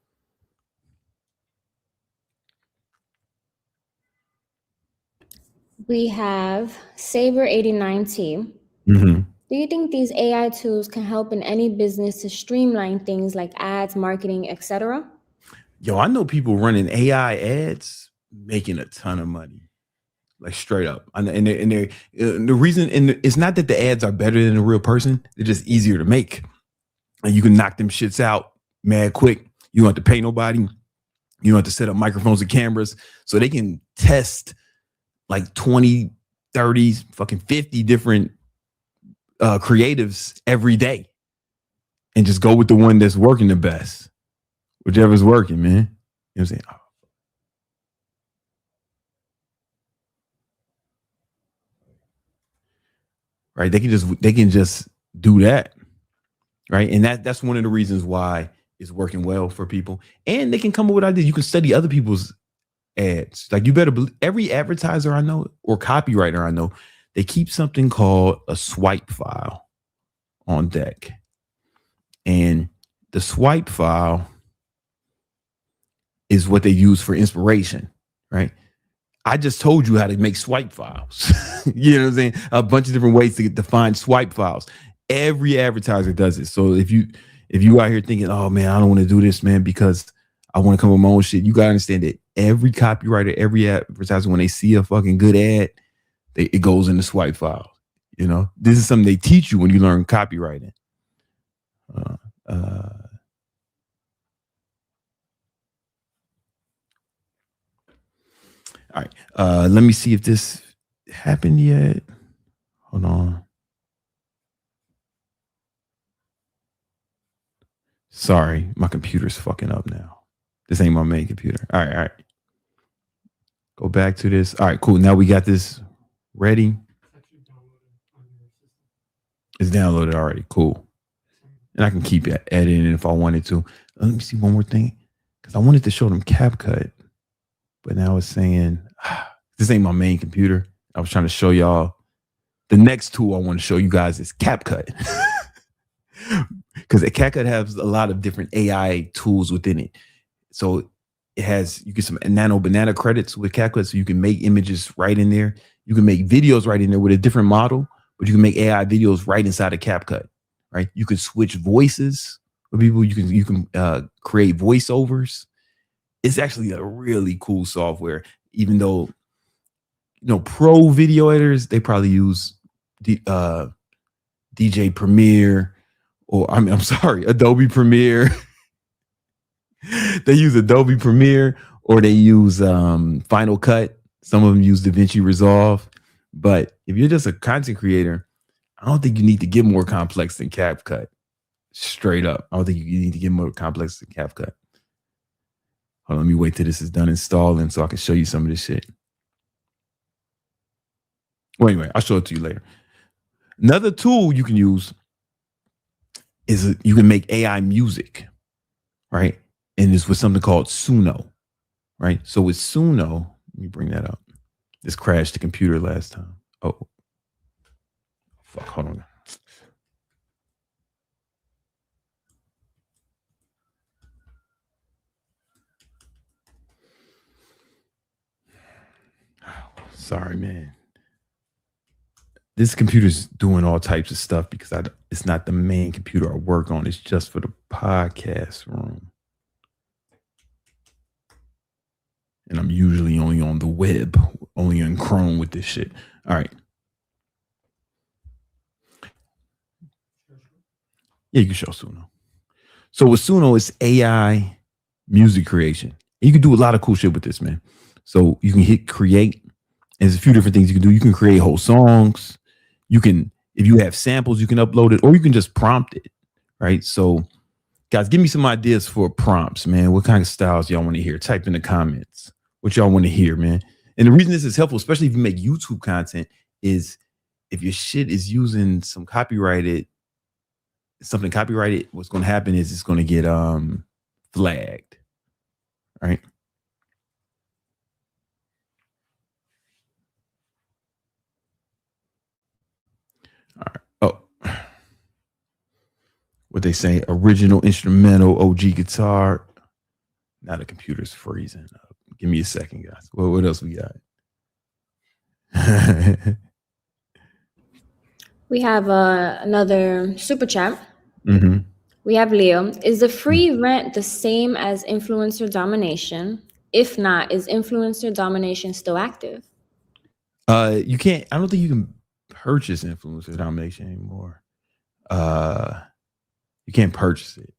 We have Saber89T. Mm-hmm. Do you think these AI tools can help in any business to streamline things like ads, marketing, etc.? Yo, I know people running AI ads making a ton of money. Like straight up, and the reason, and it's not that the ads are better than a real person; they're just easier to make, and you can knock them shits out mad quick. You don't have to pay nobody. You don't have to set up microphones and cameras, so they can test like 20, 30, fucking 50 different creatives every day, and just go with the one that's working the best, whichever's working, man. You know what I'm saying? Right, they can just do that, right? And that's one of the reasons why it's working well for people. And they can come up with ideas. You can study other people's ads. Like you better believe, every advertiser I know or copywriter I know, they keep something called a swipe file on deck, and the swipe file is what they use for inspiration, right? I just told you how to make swipe files. You know what I'm saying? A bunch of different ways to define swipe files. Every advertiser does it. So if you out here thinking, oh man, I don't want to do this, man, because I want to come up with my own shit, you gotta understand that every copywriter, every advertiser, when they see a fucking good ad, it goes in the swipe file. You know, this is something they teach you when you learn copywriting. All right. Let me see if this happened yet. Hold on. Sorry, my computer's fucking up now. This ain't my main computer. All right. Go back to this. All right, cool. Now we got this ready. It's downloaded already. Cool. And I can keep editing it if I wanted to. Let me see one more thing, because I wanted to show them CapCut. But now it's saying, this ain't my main computer. I was trying to show y'all the next tool I want to show you guys is CapCut. Because CapCut has a lot of different AI tools within it. So it has, you get some Nano banana credits with CapCut, so you can make images right in there. You can make videos right in there with a different model, but you can make AI videos right inside of CapCut, right? You can switch voices with people. You can create voiceovers. It's actually a really cool software, even though, pro video editors, they probably use DJ Premiere, or Adobe Premiere. They use Adobe Premiere, or they use Final Cut. Some of them use DaVinci Resolve. But if you're just a content creator, I don't think you need to get more complex than CapCut. Straight up. I don't think you need to get more complex than CapCut. Hold on, let me wait till this is done installing so I can show you some of this shit. Well, anyway, I'll show it to you later. Another tool you can use is you can make AI music, right? And it's with something called Suno, right? So with Suno, let me bring that up. This crashed the computer last time. Oh, fuck, hold on. Sorry, man. This computer's doing all types of stuff because it's not the main computer I work on. It's just for the podcast room. And I'm usually only on the web, only in Chrome with this shit. All right. Yeah, you can show Suno. So with Suno, it's AI music creation. And you can do a lot of cool shit with this, man. So you can hit create. And there's a few different things you can do. You can create whole songs. You can, if you have samples, you can upload it, or you can just prompt it, right? So, guys, give me some ideas for prompts, man. What kind of styles y'all want to hear? Type in the comments what y'all want to hear, man. And the reason this is helpful, especially if you make YouTube content, is if your shit is using something copyrighted, what's going to happen is it's going to get flagged, right? All right. Oh, what they say, original instrumental OG guitar. Now the computer's freezing up. Give me a second, guys. What else we got? We have another super chat. Mm-hmm. We have Leo. Is the free rent the same as influencer domination? If not, is influencer domination still active? You can't. I don't think you can purchase influencer domination anymore. You can't purchase it,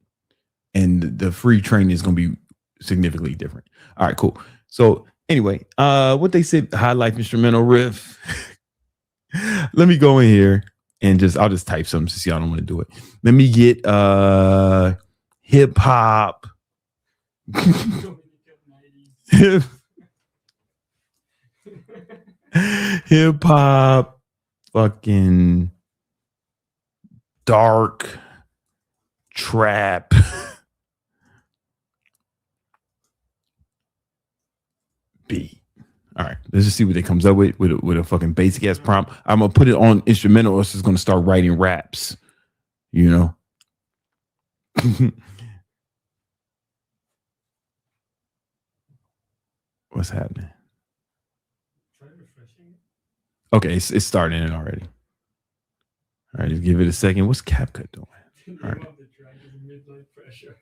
and the free training is going to be significantly different. All right, cool. So anyway, what they said, high life instrumental riff. Let me go in here and I'll just type something to see. I don't want to do it. Let me get hip hop. Hip hop, fucking dark trap. Beat. All right, let's just see what it comes up with a fucking basic ass prompt. I'm gonna put it on instrumental, or else it's gonna start writing raps. What's happening? Okay, it's starting it already. All right, just give it a second. What's CapCut doing? All right.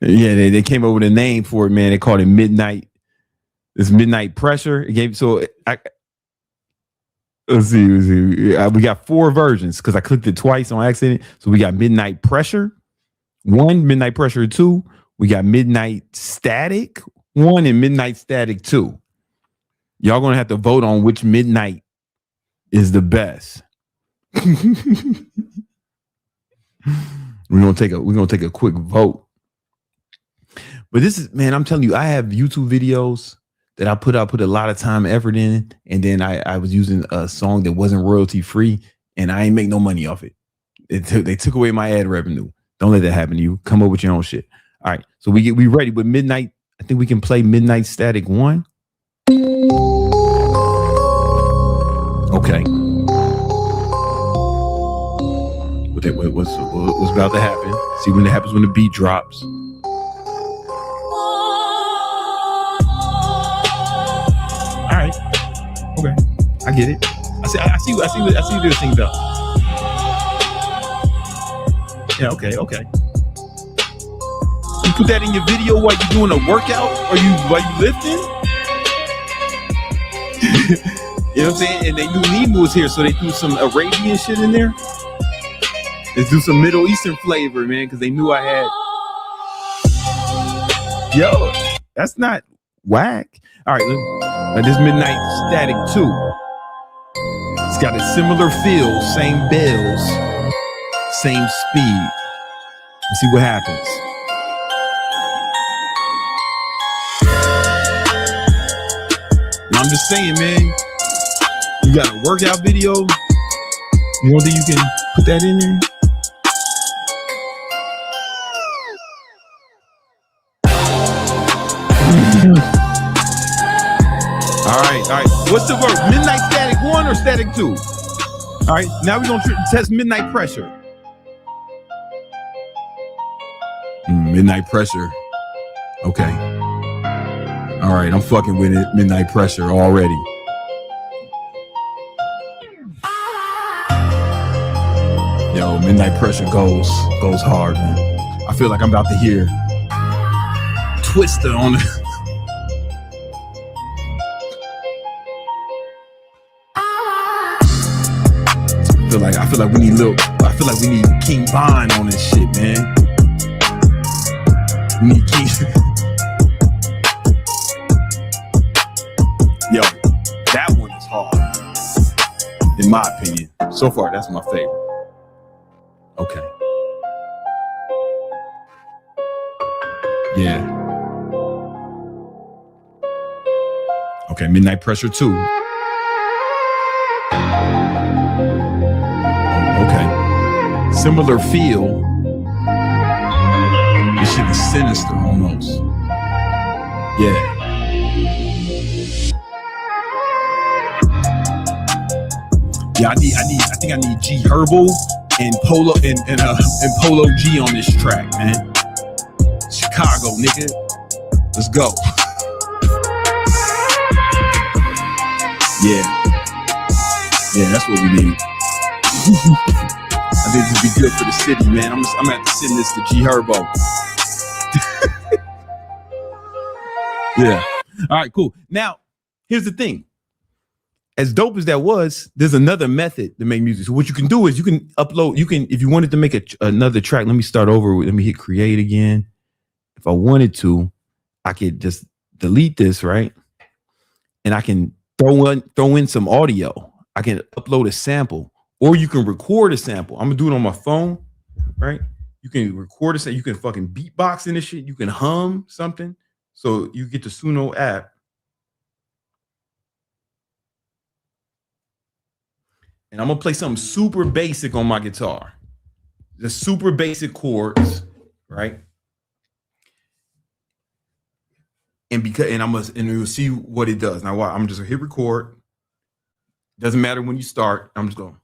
Yeah, they came up with a name for it, man. They called it Midnight. It's Midnight Pressure. It gave let's see. We got 4 versions because I clicked it twice on accident. So we got Midnight Pressure 1, Midnight Pressure 2. We got Midnight Static 1 and Midnight Static 2. Y'all gonna have to vote on which Midnight is the best. We're gonna take a quick vote. But this is, man, I'm telling you, I have YouTube videos that I put a lot of time and effort in, and then I was using a song that wasn't royalty free, and I ain't make no money off it. They took away my ad revenue. Don't let that happen to you. Come up with your own shit. All right, so we ready with Midnight. I think we can play Midnight Static 1. Okay. what's about to happen. See when it happens when the beat drops. All right. Okay. I get it. I see what you're thinking about. Yeah, okay. You put that in your video while you're doing a workout or while you lifting? You know what I'm saying? And they knew Nemo was here, so they threw some Arabian shit in there. Let's do some Middle Eastern flavor, man, because they knew I had. Yo, that's not whack. All right, this Midnight Static 2. It's got a similar feel, same bells, same speed. Let's see what happens. I'm just saying, man, you got a workout video. You don't think you can put that in there? All right. What's the word? Midnight Static 1 or Static 2? All right, now we're going to test Midnight Pressure. Midnight Pressure. Okay. All right, I'm fucking with it. Midnight Pressure already. Yo, Midnight Pressure goes hard, man. I feel like I'm about to hear Twister on the. I feel like we need King Von on this shit, man. We need King. Yo, that one is hard, in my opinion. So far, that's my favorite. Okay. Yeah. Okay, Midnight Pressure 2. Okay. Similar feel. This shit is sinister almost. Yeah. Yeah, I think I need G Herbo and Polo and Polo G on this track, man. Chicago, nigga. Let's go. Yeah, that's what we need. I think this would be good for the city, man. I'm gonna have to send this to G Herbo. Yeah. All right, cool. Now, here's the thing. As dope as that was, there's another method to make music. So what you can do is you can upload. If you wanted to make another track, let me start over. Let me hit create again. If I wanted to, I could just delete this, right? And I can throw in some audio. I can upload a sample, or you can record a sample. I'm gonna do it on my phone, right? You can record a sample. You can fucking beatbox in this shit. You can hum something. So you get the Suno app. And I'm gonna play something super basic on my guitar. The super basic chords, right? And you'll see what it does. Now I'm just gonna hit record. Doesn't matter when you start. I'm just going.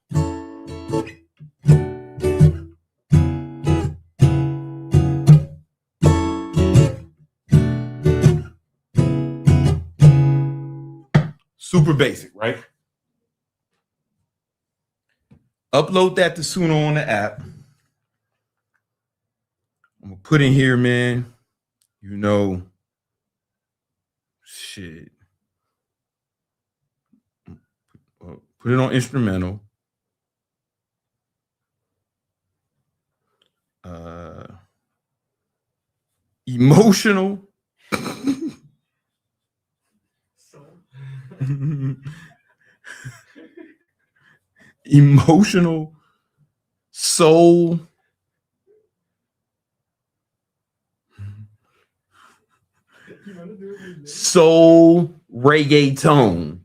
Super basic, right? Upload that to Suno on the app. I'm gonna put in here, man. You know, shit. Put it on instrumental. Emotional. Emotional soul. Soul reggaeton.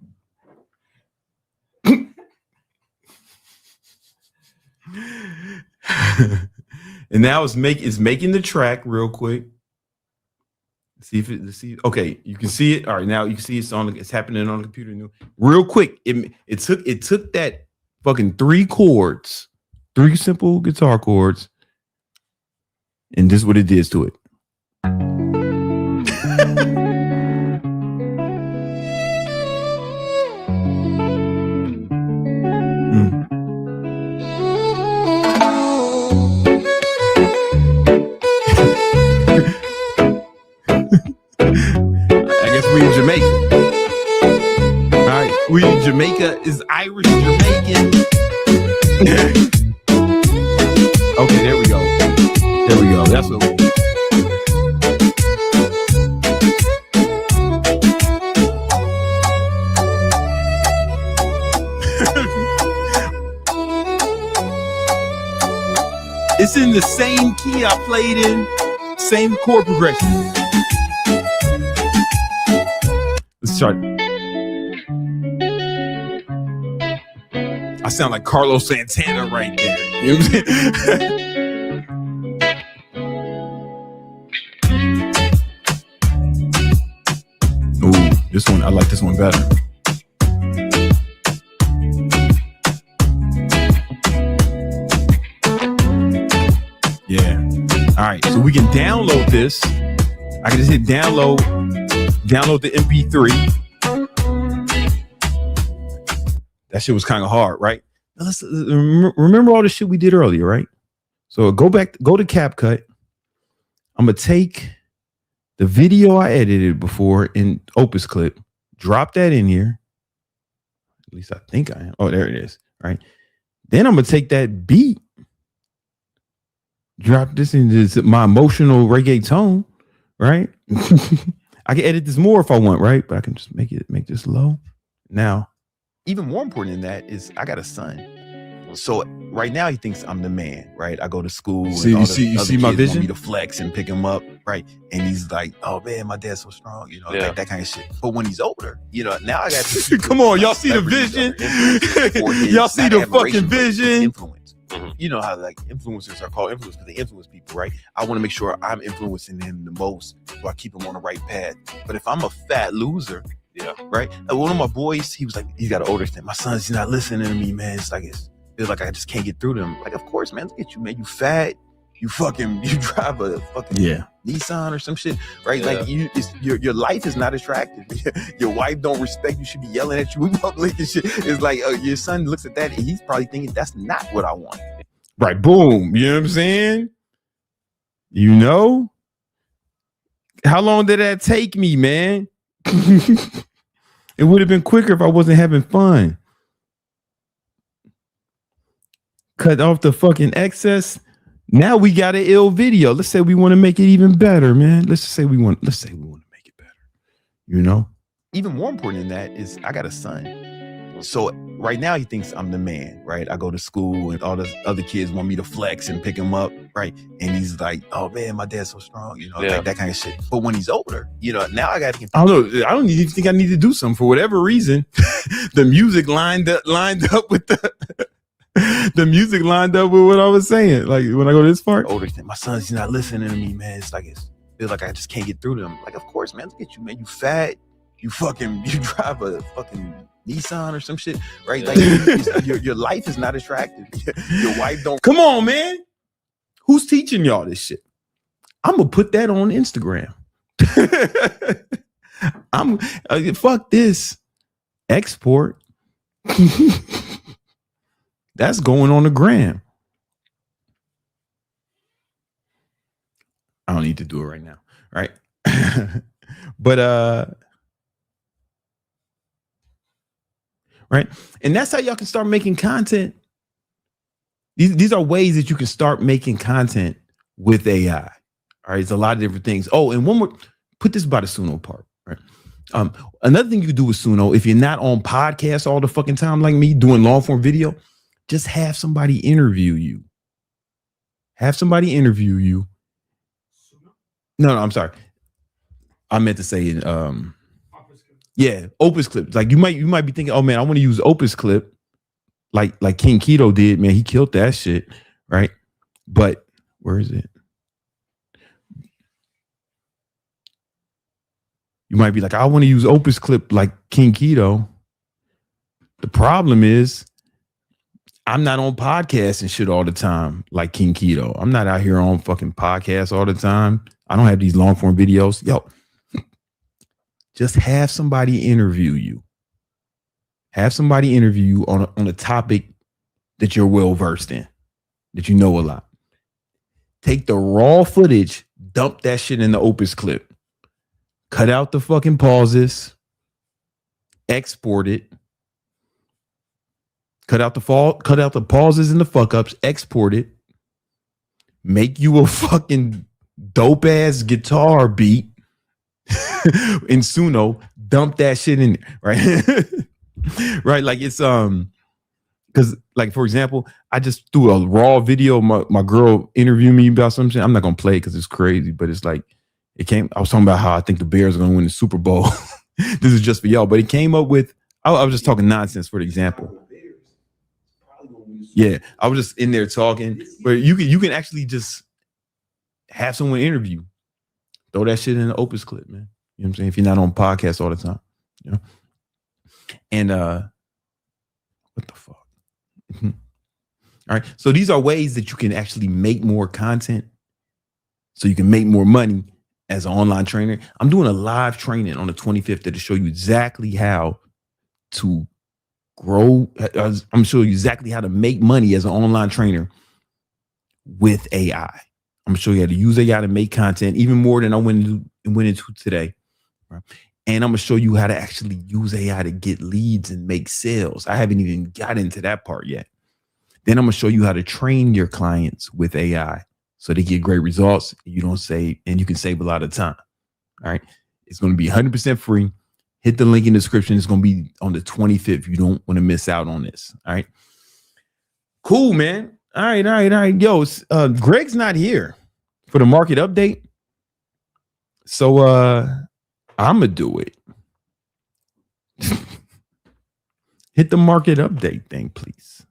And now it's making the track real quick. Let's see. Okay, you can see it. All right, now you can see it's happening on the computer. Real quick, it took that fucking three chords 3 simple guitar chords, and this is what it does to it. I guess we in Jamaica. All right, we in Jamaica is Irish Jamaican. Okay, there we go. There we go. That's what we do. It's in the same key I played in, same chord progression. Let's start. I sound like Carlos Santana right there. You know what I'm saying? Ooh, this one, I like this one better. Yeah. All right, so we can download this. I can just hit download the MP3. That shit was kind of hard, right? Now let's remember all the shit we did earlier, right? So go to CapCut. I'm gonna take the video I edited before in Opus clip, drop that in here. At least I think I am. Oh, there it is. Right. Then I'm gonna take that beat, drop this into my emotional reggae tone, right? I can edit this more if I want, right? But I can just make this low. Now, even more important than that is I got a son. So right now he thinks I'm the man, right? I go to school. You see my vision? Want me to flex and pick him up, right? And he's like, "Oh man, my dad's so strong," you know, like that kind of shit. But when he's older, you know, now I got to come on, y'all see the vision? Y'all see the fucking vision? Influence. You know how like influencers are called influencers because they influence people, right? I want to make sure I'm influencing them the most, so I keep them on the right path. But if I'm a fat loser, right? Like one of my boys, he was like, he's got an older thing. My son's he's not listening to me, man. It's like I just can't get through them. Like, of course, man, look at you, man. You fat. You drive a fucking Nissan or some shit, right? Like your life is not attractive. Your wife don't respect you. Should be yelling at you in public and shit. It's like your son looks at that and he's probably thinking that's not what I want. Right? Boom. You know what I'm saying? You know? How long did that take me, man? It would have been quicker if I wasn't having fun. Cut off the fucking excess. Now we got an ill video. Let's say we want to make it even better, man. Let's say we want to make it better. You know? Even more important than that is I got a son. So right now he thinks I'm the man, right? I go to school and all the other kids want me to flex and pick him up, right? And he's like, "Oh man, my dad's so strong," you know, like that kind of shit. But when he's older, you know, now I got to. I don't know. I don't even think I need to do something for whatever reason. The music lined up with the music lined up with what I was saying. Like when I go to this part, older thing, my son's he's not listening to me, man. It's feels like I just can't get through them. Like, of course, man, look at you, man. You fat. You drive a fucking Nissan or some shit, right? Like your life is not attractive. Your wife don't. Come on, man. Who's teaching y'all this shit? I'm gonna put that on Instagram. Fuck this. Export. That's going on the gram. I don't need to do it right now, right? But right, and that's how y'all can start making content. These are ways that you can start making content with AI. All right, it's a lot of different things. Oh, and one more. Put this by the Suno part. Right. Another thing you can do with Suno, if you're not on podcasts all the fucking time like me, doing long form video, just have somebody interview you. Have somebody interview you. No, I'm sorry. I meant to say Opus clip. Like you might be thinking, oh man, I want to use Opus clip, like King Keto did. Man, he killed that shit, right? But where is it? You might be like, I want to use Opus clip like King Keto. The problem is, I'm not on podcasts and shit all the time like King Keto. I'm not out here on fucking podcasts all the time. I don't have these long form videos. Yo, just have somebody interview you. Have somebody interview you on a topic that you're well versed in, that you know a lot. Take the raw footage, dump that shit in the Opus clip. Cut out the fucking pauses. Export it. Cut out the pauses and the fuck ups. Export it. Make you a fucking dope ass guitar beat in Suno. Dump that shit in there, right? Right, like it's because like for example, I just threw a raw video. My girl interviewed me about something. I'm not gonna play it because it's crazy, but it's like I was talking about how I think the Bears are gonna win the Super Bowl. This is just for y'all, but it came up with I was just talking nonsense for the example. Yeah, I was just in there talking, but you can actually just have someone interview. Throw that shit in the Opus clip, man. You know what I'm saying? If you're not on podcasts all the time, you know. And what the fuck? All right. So these are ways that you can actually make more content so you can make more money as an online trainer. I'm doing a live training on the 25th to show you exactly how to grow. I'm showing you exactly how to make money as an online trainer with AI. I'm gonna show you how to use AI to make content even more than I went into today. Right? And I'm gonna show you how to actually use AI to get leads and make sales. I haven't even got into that part yet. Then I'm gonna show you how to train your clients with AI so they get great results. You don't save, and you can save a lot of time. All right. It's gonna be 100% free. Hit the link in the description. It's gonna be on the 25th. You don't want to miss out on this. All right. Cool, man. All right. Yo, Greg's not here for the market update. So I'ma do it. Hit the market update thing, please.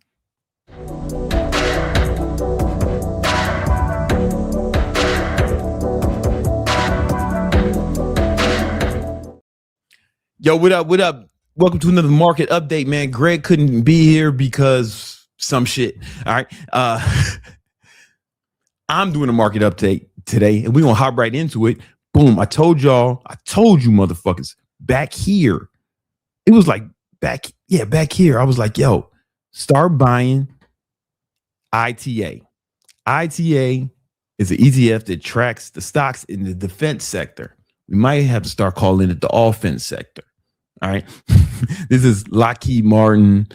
Yo, what up? What up? Welcome to another market update, man. Greg couldn't be here because some shit. All right. I'm doing a market update today, and we're gonna hop right into it. Boom. I told you motherfuckers back here. It was like back here. I was like, yo, start buying ITA. ITA is an ETF that tracks the stocks in the defense sector. We might have to start calling it the offense sector. All right. This is Lockheed Martin,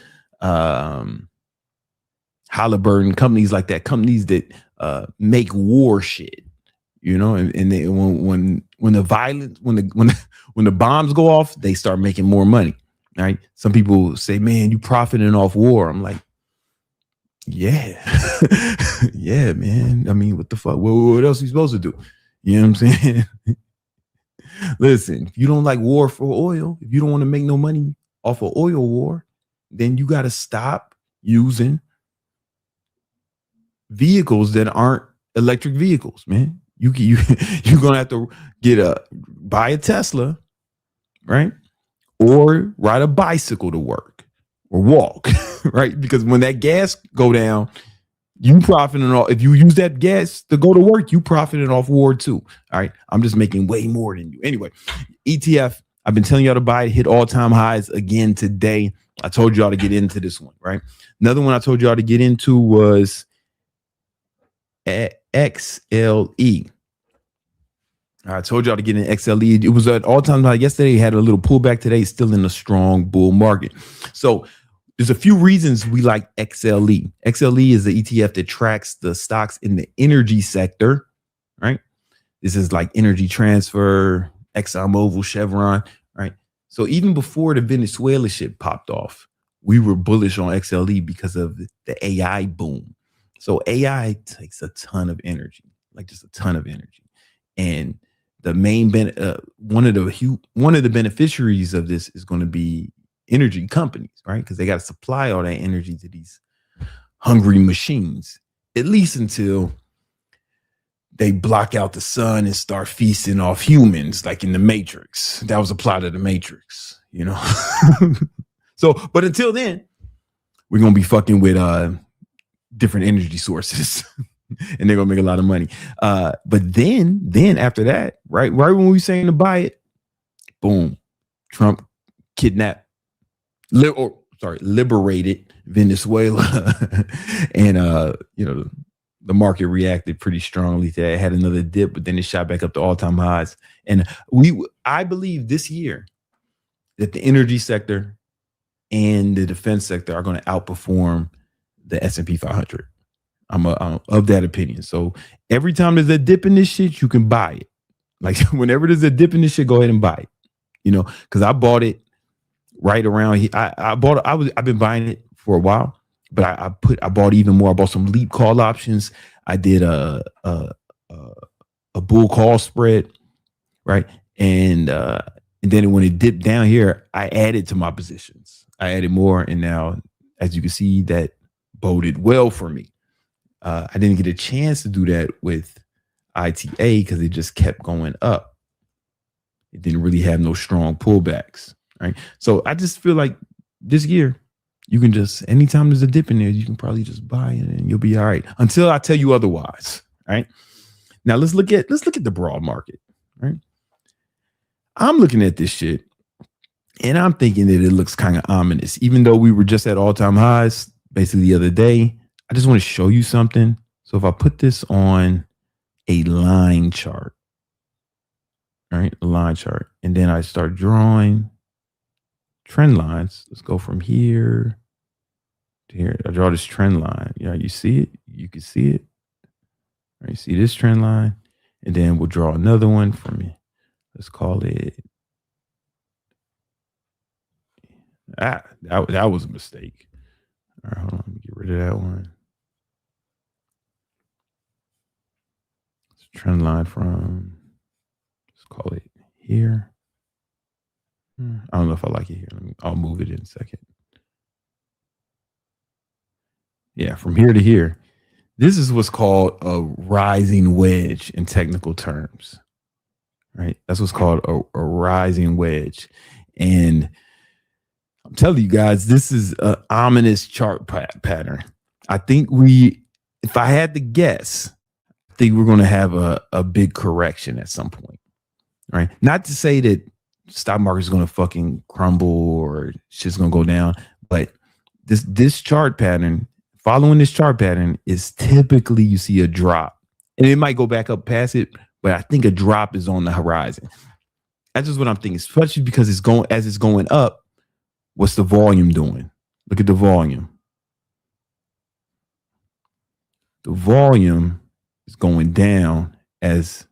Halliburton, companies like that, companies that make war shit, you know, and they, when the violence, when the bombs go off, they start making more money. All right. Some people say, man, you profiting off war. I'm like, yeah. Yeah, man. I mean, what the fuck? What else are you supposed to do? You know what I'm saying? Listen, if you don't like war for oil, if you don't want to make no money off of oil war, then you got to stop using vehicles that aren't electric vehicles, man. You're gonna have to buy a Tesla, right? Or ride a bicycle to work or walk, right? Because when that gas go down, you profiting off. If you use that gas to go to work, you profiting off war too. All right. I'm just making way more than you. Anyway, ETF, I've been telling y'all to buy it, hit all-time highs again today. I told y'all to get into this one, right? Another one I told y'all to get into was XLE. I told y'all to get in XLE. It was at all-time high yesterday. It had a little pullback today. It's still in a strong bull market. So there's a few reasons we like XLE. XLE is the ETF that tracks the stocks in the energy sector, right? This is like Energy Transfer, ExxonMobil, Chevron, right? So even before the Venezuela shit popped off, we were bullish on XLE because of the AI boom. So AI takes a ton of energy, like just a ton of energy. And the main one of the beneficiaries of this is going to be energy companies, right? Because they got to supply all that energy to these hungry machines, at least until they block out the sun and start feasting off humans, like in the Matrix. That was a plot of the Matrix, you know? So, but until then, we're gonna be fucking with different energy sources. And they're gonna make a lot of money. But then after that, right when we were saying to buy it, boom, Trump liberated Venezuela. And the market reacted pretty strongly to that. It had another dip, but then it shot back up to all-time highs. And I believe this year that the energy sector and the defense sector are going to outperform the S&P 500. I'm of that opinion. So every time there's a dip in this shit, you can buy it. Like whenever there's a dip in this shit, go ahead and buy it. Because I bought it right around here. I've been buying it for a while, but I bought even more. I bought some leap call options. I did a bull call spread, right? And then when it dipped down here, I added to my positions. I added more, and now, as you can see, that boded well for me. I didn't get a chance to do that with ITA because it just kept going up. It didn't really have no strong pullbacks, right? So I just feel like this year, you can just, anytime there's a dip in there, you can probably just buy it and you'll be all right until I tell you otherwise, right? Now let's look at the broad market, right? I'm looking at this shit and I'm thinking that it looks kind of ominous, even though we were just at all-time highs basically the other day. I just want to show you something. So if I put this on a line chart, right? A line chart, and then I start drawing trend lines. Let's go from here to here. I draw this trend line. Yeah, you see it? You can see it. All right, you see this trend line, and then we'll draw another one from it. Let's call it. That was a mistake. All right, hold on. Let me get rid of that one. It's a trend line from, let's call it here. I don't know if I like it here. I'll move it in a second. Yeah, from here to here. This is what's called a rising wedge in technical terms, right? That's what's called a rising wedge. And I'm telling you guys, this is an ominous chart pattern. I think if I had to guess, I think we're going to have a big correction at some point, right? Not to say that stock market is going to fucking crumble or shit's going to go down, but this chart pattern, following this chart pattern, is typically you see a drop, and it might go back up past it, but I think a drop is on the horizon. That's just what I'm thinking, especially because it's going up. What's the volume doing? Look at the volume. The volume is going down as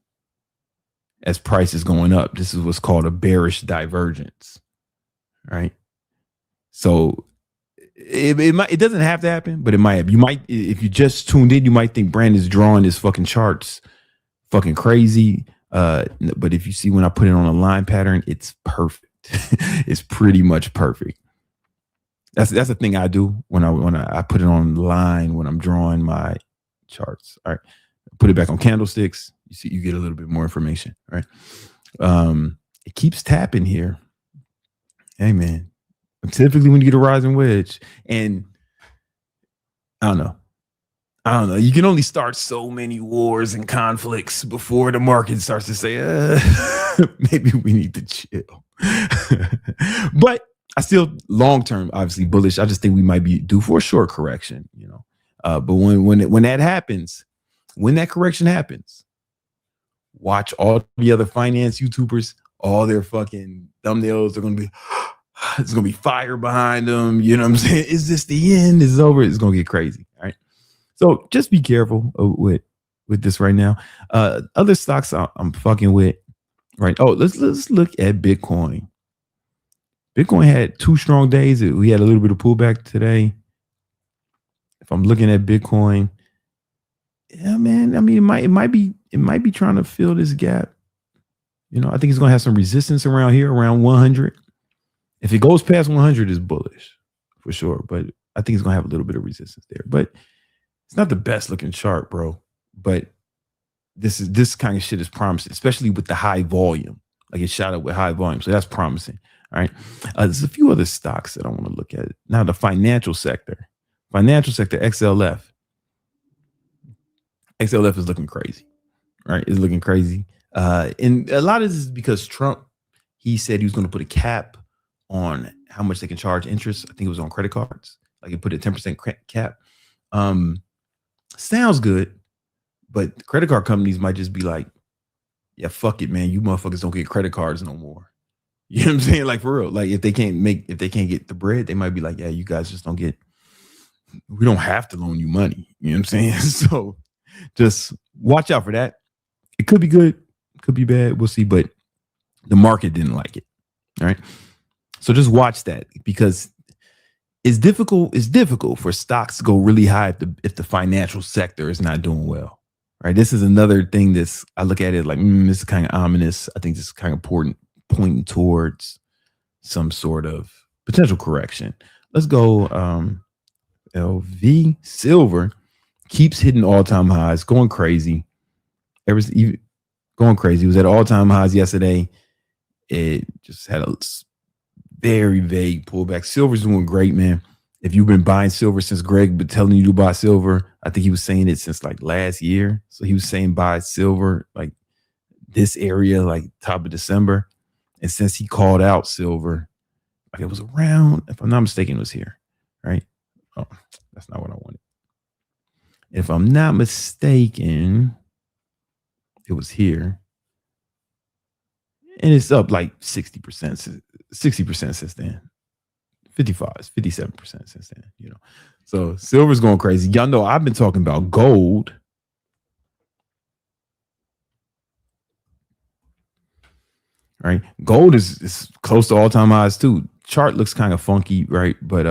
price is going up. This is what's called a bearish divergence, right? So it doesn't have to happen, but it might have. You might, if you just tuned in, you might think Brandon's drawing his fucking charts fucking crazy. But if you see when I put it on a line pattern, it's perfect. It's pretty much perfect. That's the thing I do when I put it on line when I'm drawing my charts. All right, put it back on candlesticks. You see, you get a little bit more information. All right, it keeps tapping here. Hey man, typically when you get a rising wedge, and I don't know. You can only start so many wars and conflicts before the market starts to say, maybe we need to chill. But I still long term, obviously bullish. I just think we might be due for a short correction, But when that happens, when that correction happens, watch all the other finance YouTubers, all their fucking thumbnails are gonna be. It's gonna be fire behind them. You know what I'm saying? Is this the end? Is it over? It's gonna get crazy. All right. So just be careful with this right now. Other stocks I'm fucking with, right? Oh, let's look at Bitcoin. Bitcoin had 2 strong days. We had a little bit of pullback today. If I'm looking at Bitcoin, yeah, man. I mean, it might be trying to fill this gap. I think it's gonna have some resistance around here, around 100. If it goes past 100, it's bullish for sure. But I think it's gonna have a little bit of resistance there. But it's not the best looking chart, bro. But this kind of shit is promising, especially with the high volume. Like it shot up with high volume, so that's promising. All right. There's a few other stocks that I want to look at. Now, the financial sector, XLF. XLF is looking crazy, right? It's looking crazy. And a lot of this is because Trump, he said he was going to put a cap on how much they can charge interest. I think it was on credit cards. Like he put a 10% cap. Sounds good, but the credit card companies might just be like, yeah, fuck it, man. You motherfuckers don't get credit cards no more. You know what I'm saying? Like for real. Like if they can't get the bread, they might be like, yeah, you guys just we don't have to loan you money. You know what I'm saying? So just watch out for that. It could be good, could be bad. We'll see. But the market didn't like it. All right. So just watch that because it's difficult for stocks to go really high if the financial sector is not doing well. Right. This is another thing I look at it like this is kind of ominous. I think this is kind of important, pointing towards some sort of potential correction. Let's go. LV silver keeps hitting all-time highs, going crazy. Going crazy. It was at all-time highs yesterday. It just had a very vague pullback. Silver's doing great, man. If you've been buying silver since Greg been telling you to buy silver, I think he was saying it since like last year. So he was saying buy silver like this area, like top of December. And since he called out silver, like it was around, if I'm not mistaken, it was here, right? Oh, that's not what I wanted. If I'm not mistaken, it was here. And it's up like 60% since then. 57% since then, you know. So silver's going crazy. Y'all know I've been talking about gold. Right. Gold is close to all-time highs too. Chart looks kind of funky, right? But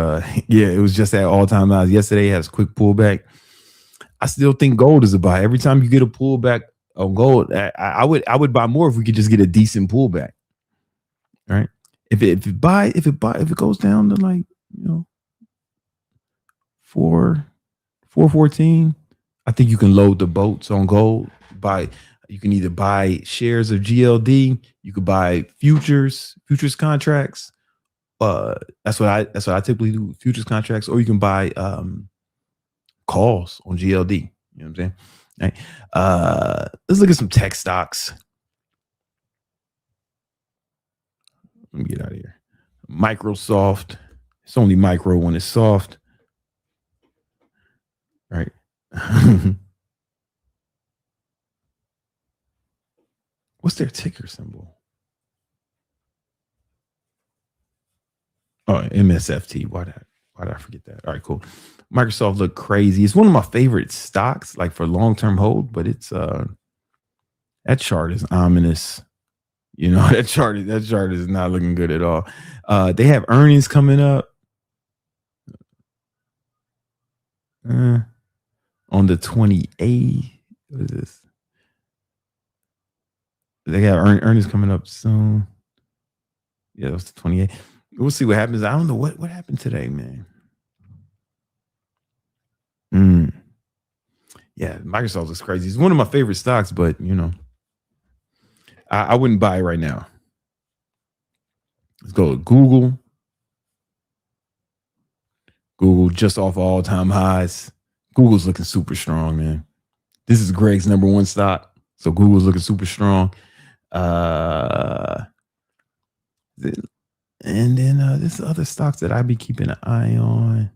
yeah, it was just at all-time highs. Yesterday it has a quick pullback. I still think gold is a buy. Every time you get a pullback on gold, I would buy more if we could just get a decent pullback. Right. If it goes down to like, you know, 414, I think you can load the boats on gold. You can either buy shares of GLD, you could buy futures contracts. That's what I typically do, futures contracts, or you can buy calls on GLD. You know what I'm saying? Right. Let's look at some tech stocks. Let me get out of here. Microsoft. It's only micro when it's soft. Right. What's their ticker symbol? Oh, MSFT. Why did I forget that? All right, cool. Microsoft looked crazy. It's one of my favorite stocks, like for long-term hold, but it's that chart is ominous. You know, that chart is not looking good at all. They have earnings coming up on the 28th. What is this? They got earnings coming up soon. Yeah, it was the 28th. We'll see what happens. I don't know what happened today, man. Yeah, Microsoft looks crazy. It's one of my favorite stocks, but you know, I wouldn't buy it right now. Let's go with Google. Google just off all-time highs. Google's looking super strong, man. This is Greg's number one stock. So Google's looking super strong. And then this other stocks that I'd be keeping an eye on.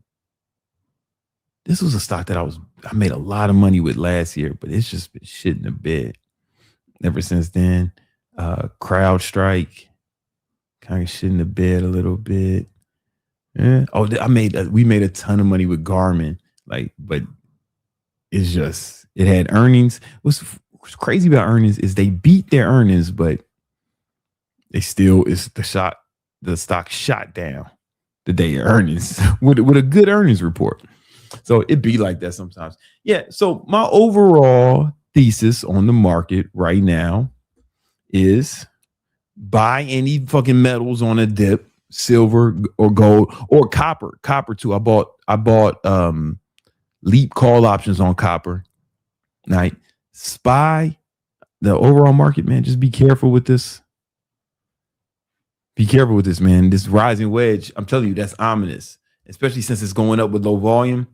This was a stock that I made a lot of money with last year, but it's just been shit in the bed ever since then. CrowdStrike, kind of shit in the bed a little bit. Yeah. Oh, we made a ton of money with Garmin, but it's just, it had earnings. What's crazy about earnings is they beat their earnings, but the stock shot down the day of earnings with a good earnings report. So it be like that sometimes. Yeah. So my overall thesis on the market right now is buy any fucking metals on a dip, silver or gold or copper. Copper too. I bought leap call options on copper. Right. Spy the overall market, man. Just be careful with this. Be careful with this, man. This rising wedge, I'm telling you, that's ominous, especially since it's going up with low volume.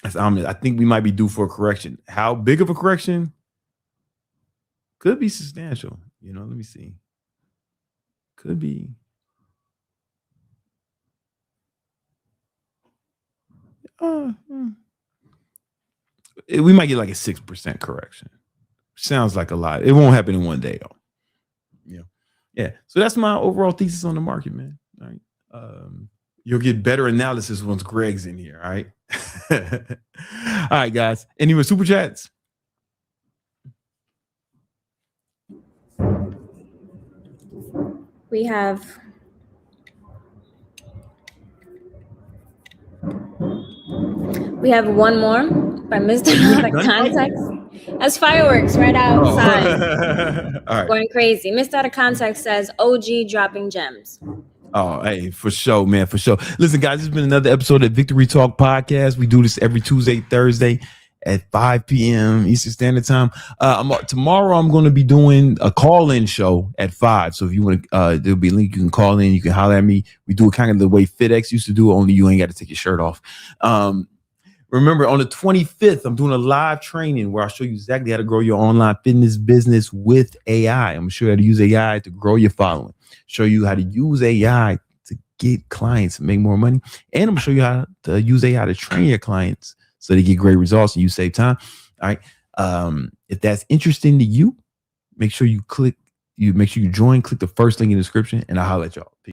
That's ominous. I think we might be due for a correction. How big of a correction? Could be substantial. You know, let me see. Could be. We might get like a 6% correction. Sounds like a lot. It won't happen in one day, though. Yeah. So that's my overall thesis on the market, man. All right. You'll get better analysis once Greg's in here. All right. All right, guys. Any more super chats? We have one more by Mr. Out of Context. That's fireworks right outside. All right. Going crazy. Mr. Out of Context says OG dropping gems. Oh, hey, for sure, man, for sure. Listen, guys, this has been another episode of Victory Talk Podcast. We do this every Tuesday, Thursday at 5 p.m. Eastern Standard Time. Tomorrow, I'm going to be doing a call-in show at 5. So if you want to, there'll be a link. You can call in. You can holler at me. We do it kind of the way FedEx used to do it, only you ain't got to take your shirt off. Remember, on the 25th, I'm doing a live training where I'll show you exactly how to grow your online fitness business with AI. I'm going to show you how to use AI to grow your following, show you how to use AI to get clients and make more money. And I'm going to show you how to use AI to train your clients so they get great results and you save time. All right. If that's interesting to you, make sure you join, click the first link in the description, and I'll holler at y'all. Peace.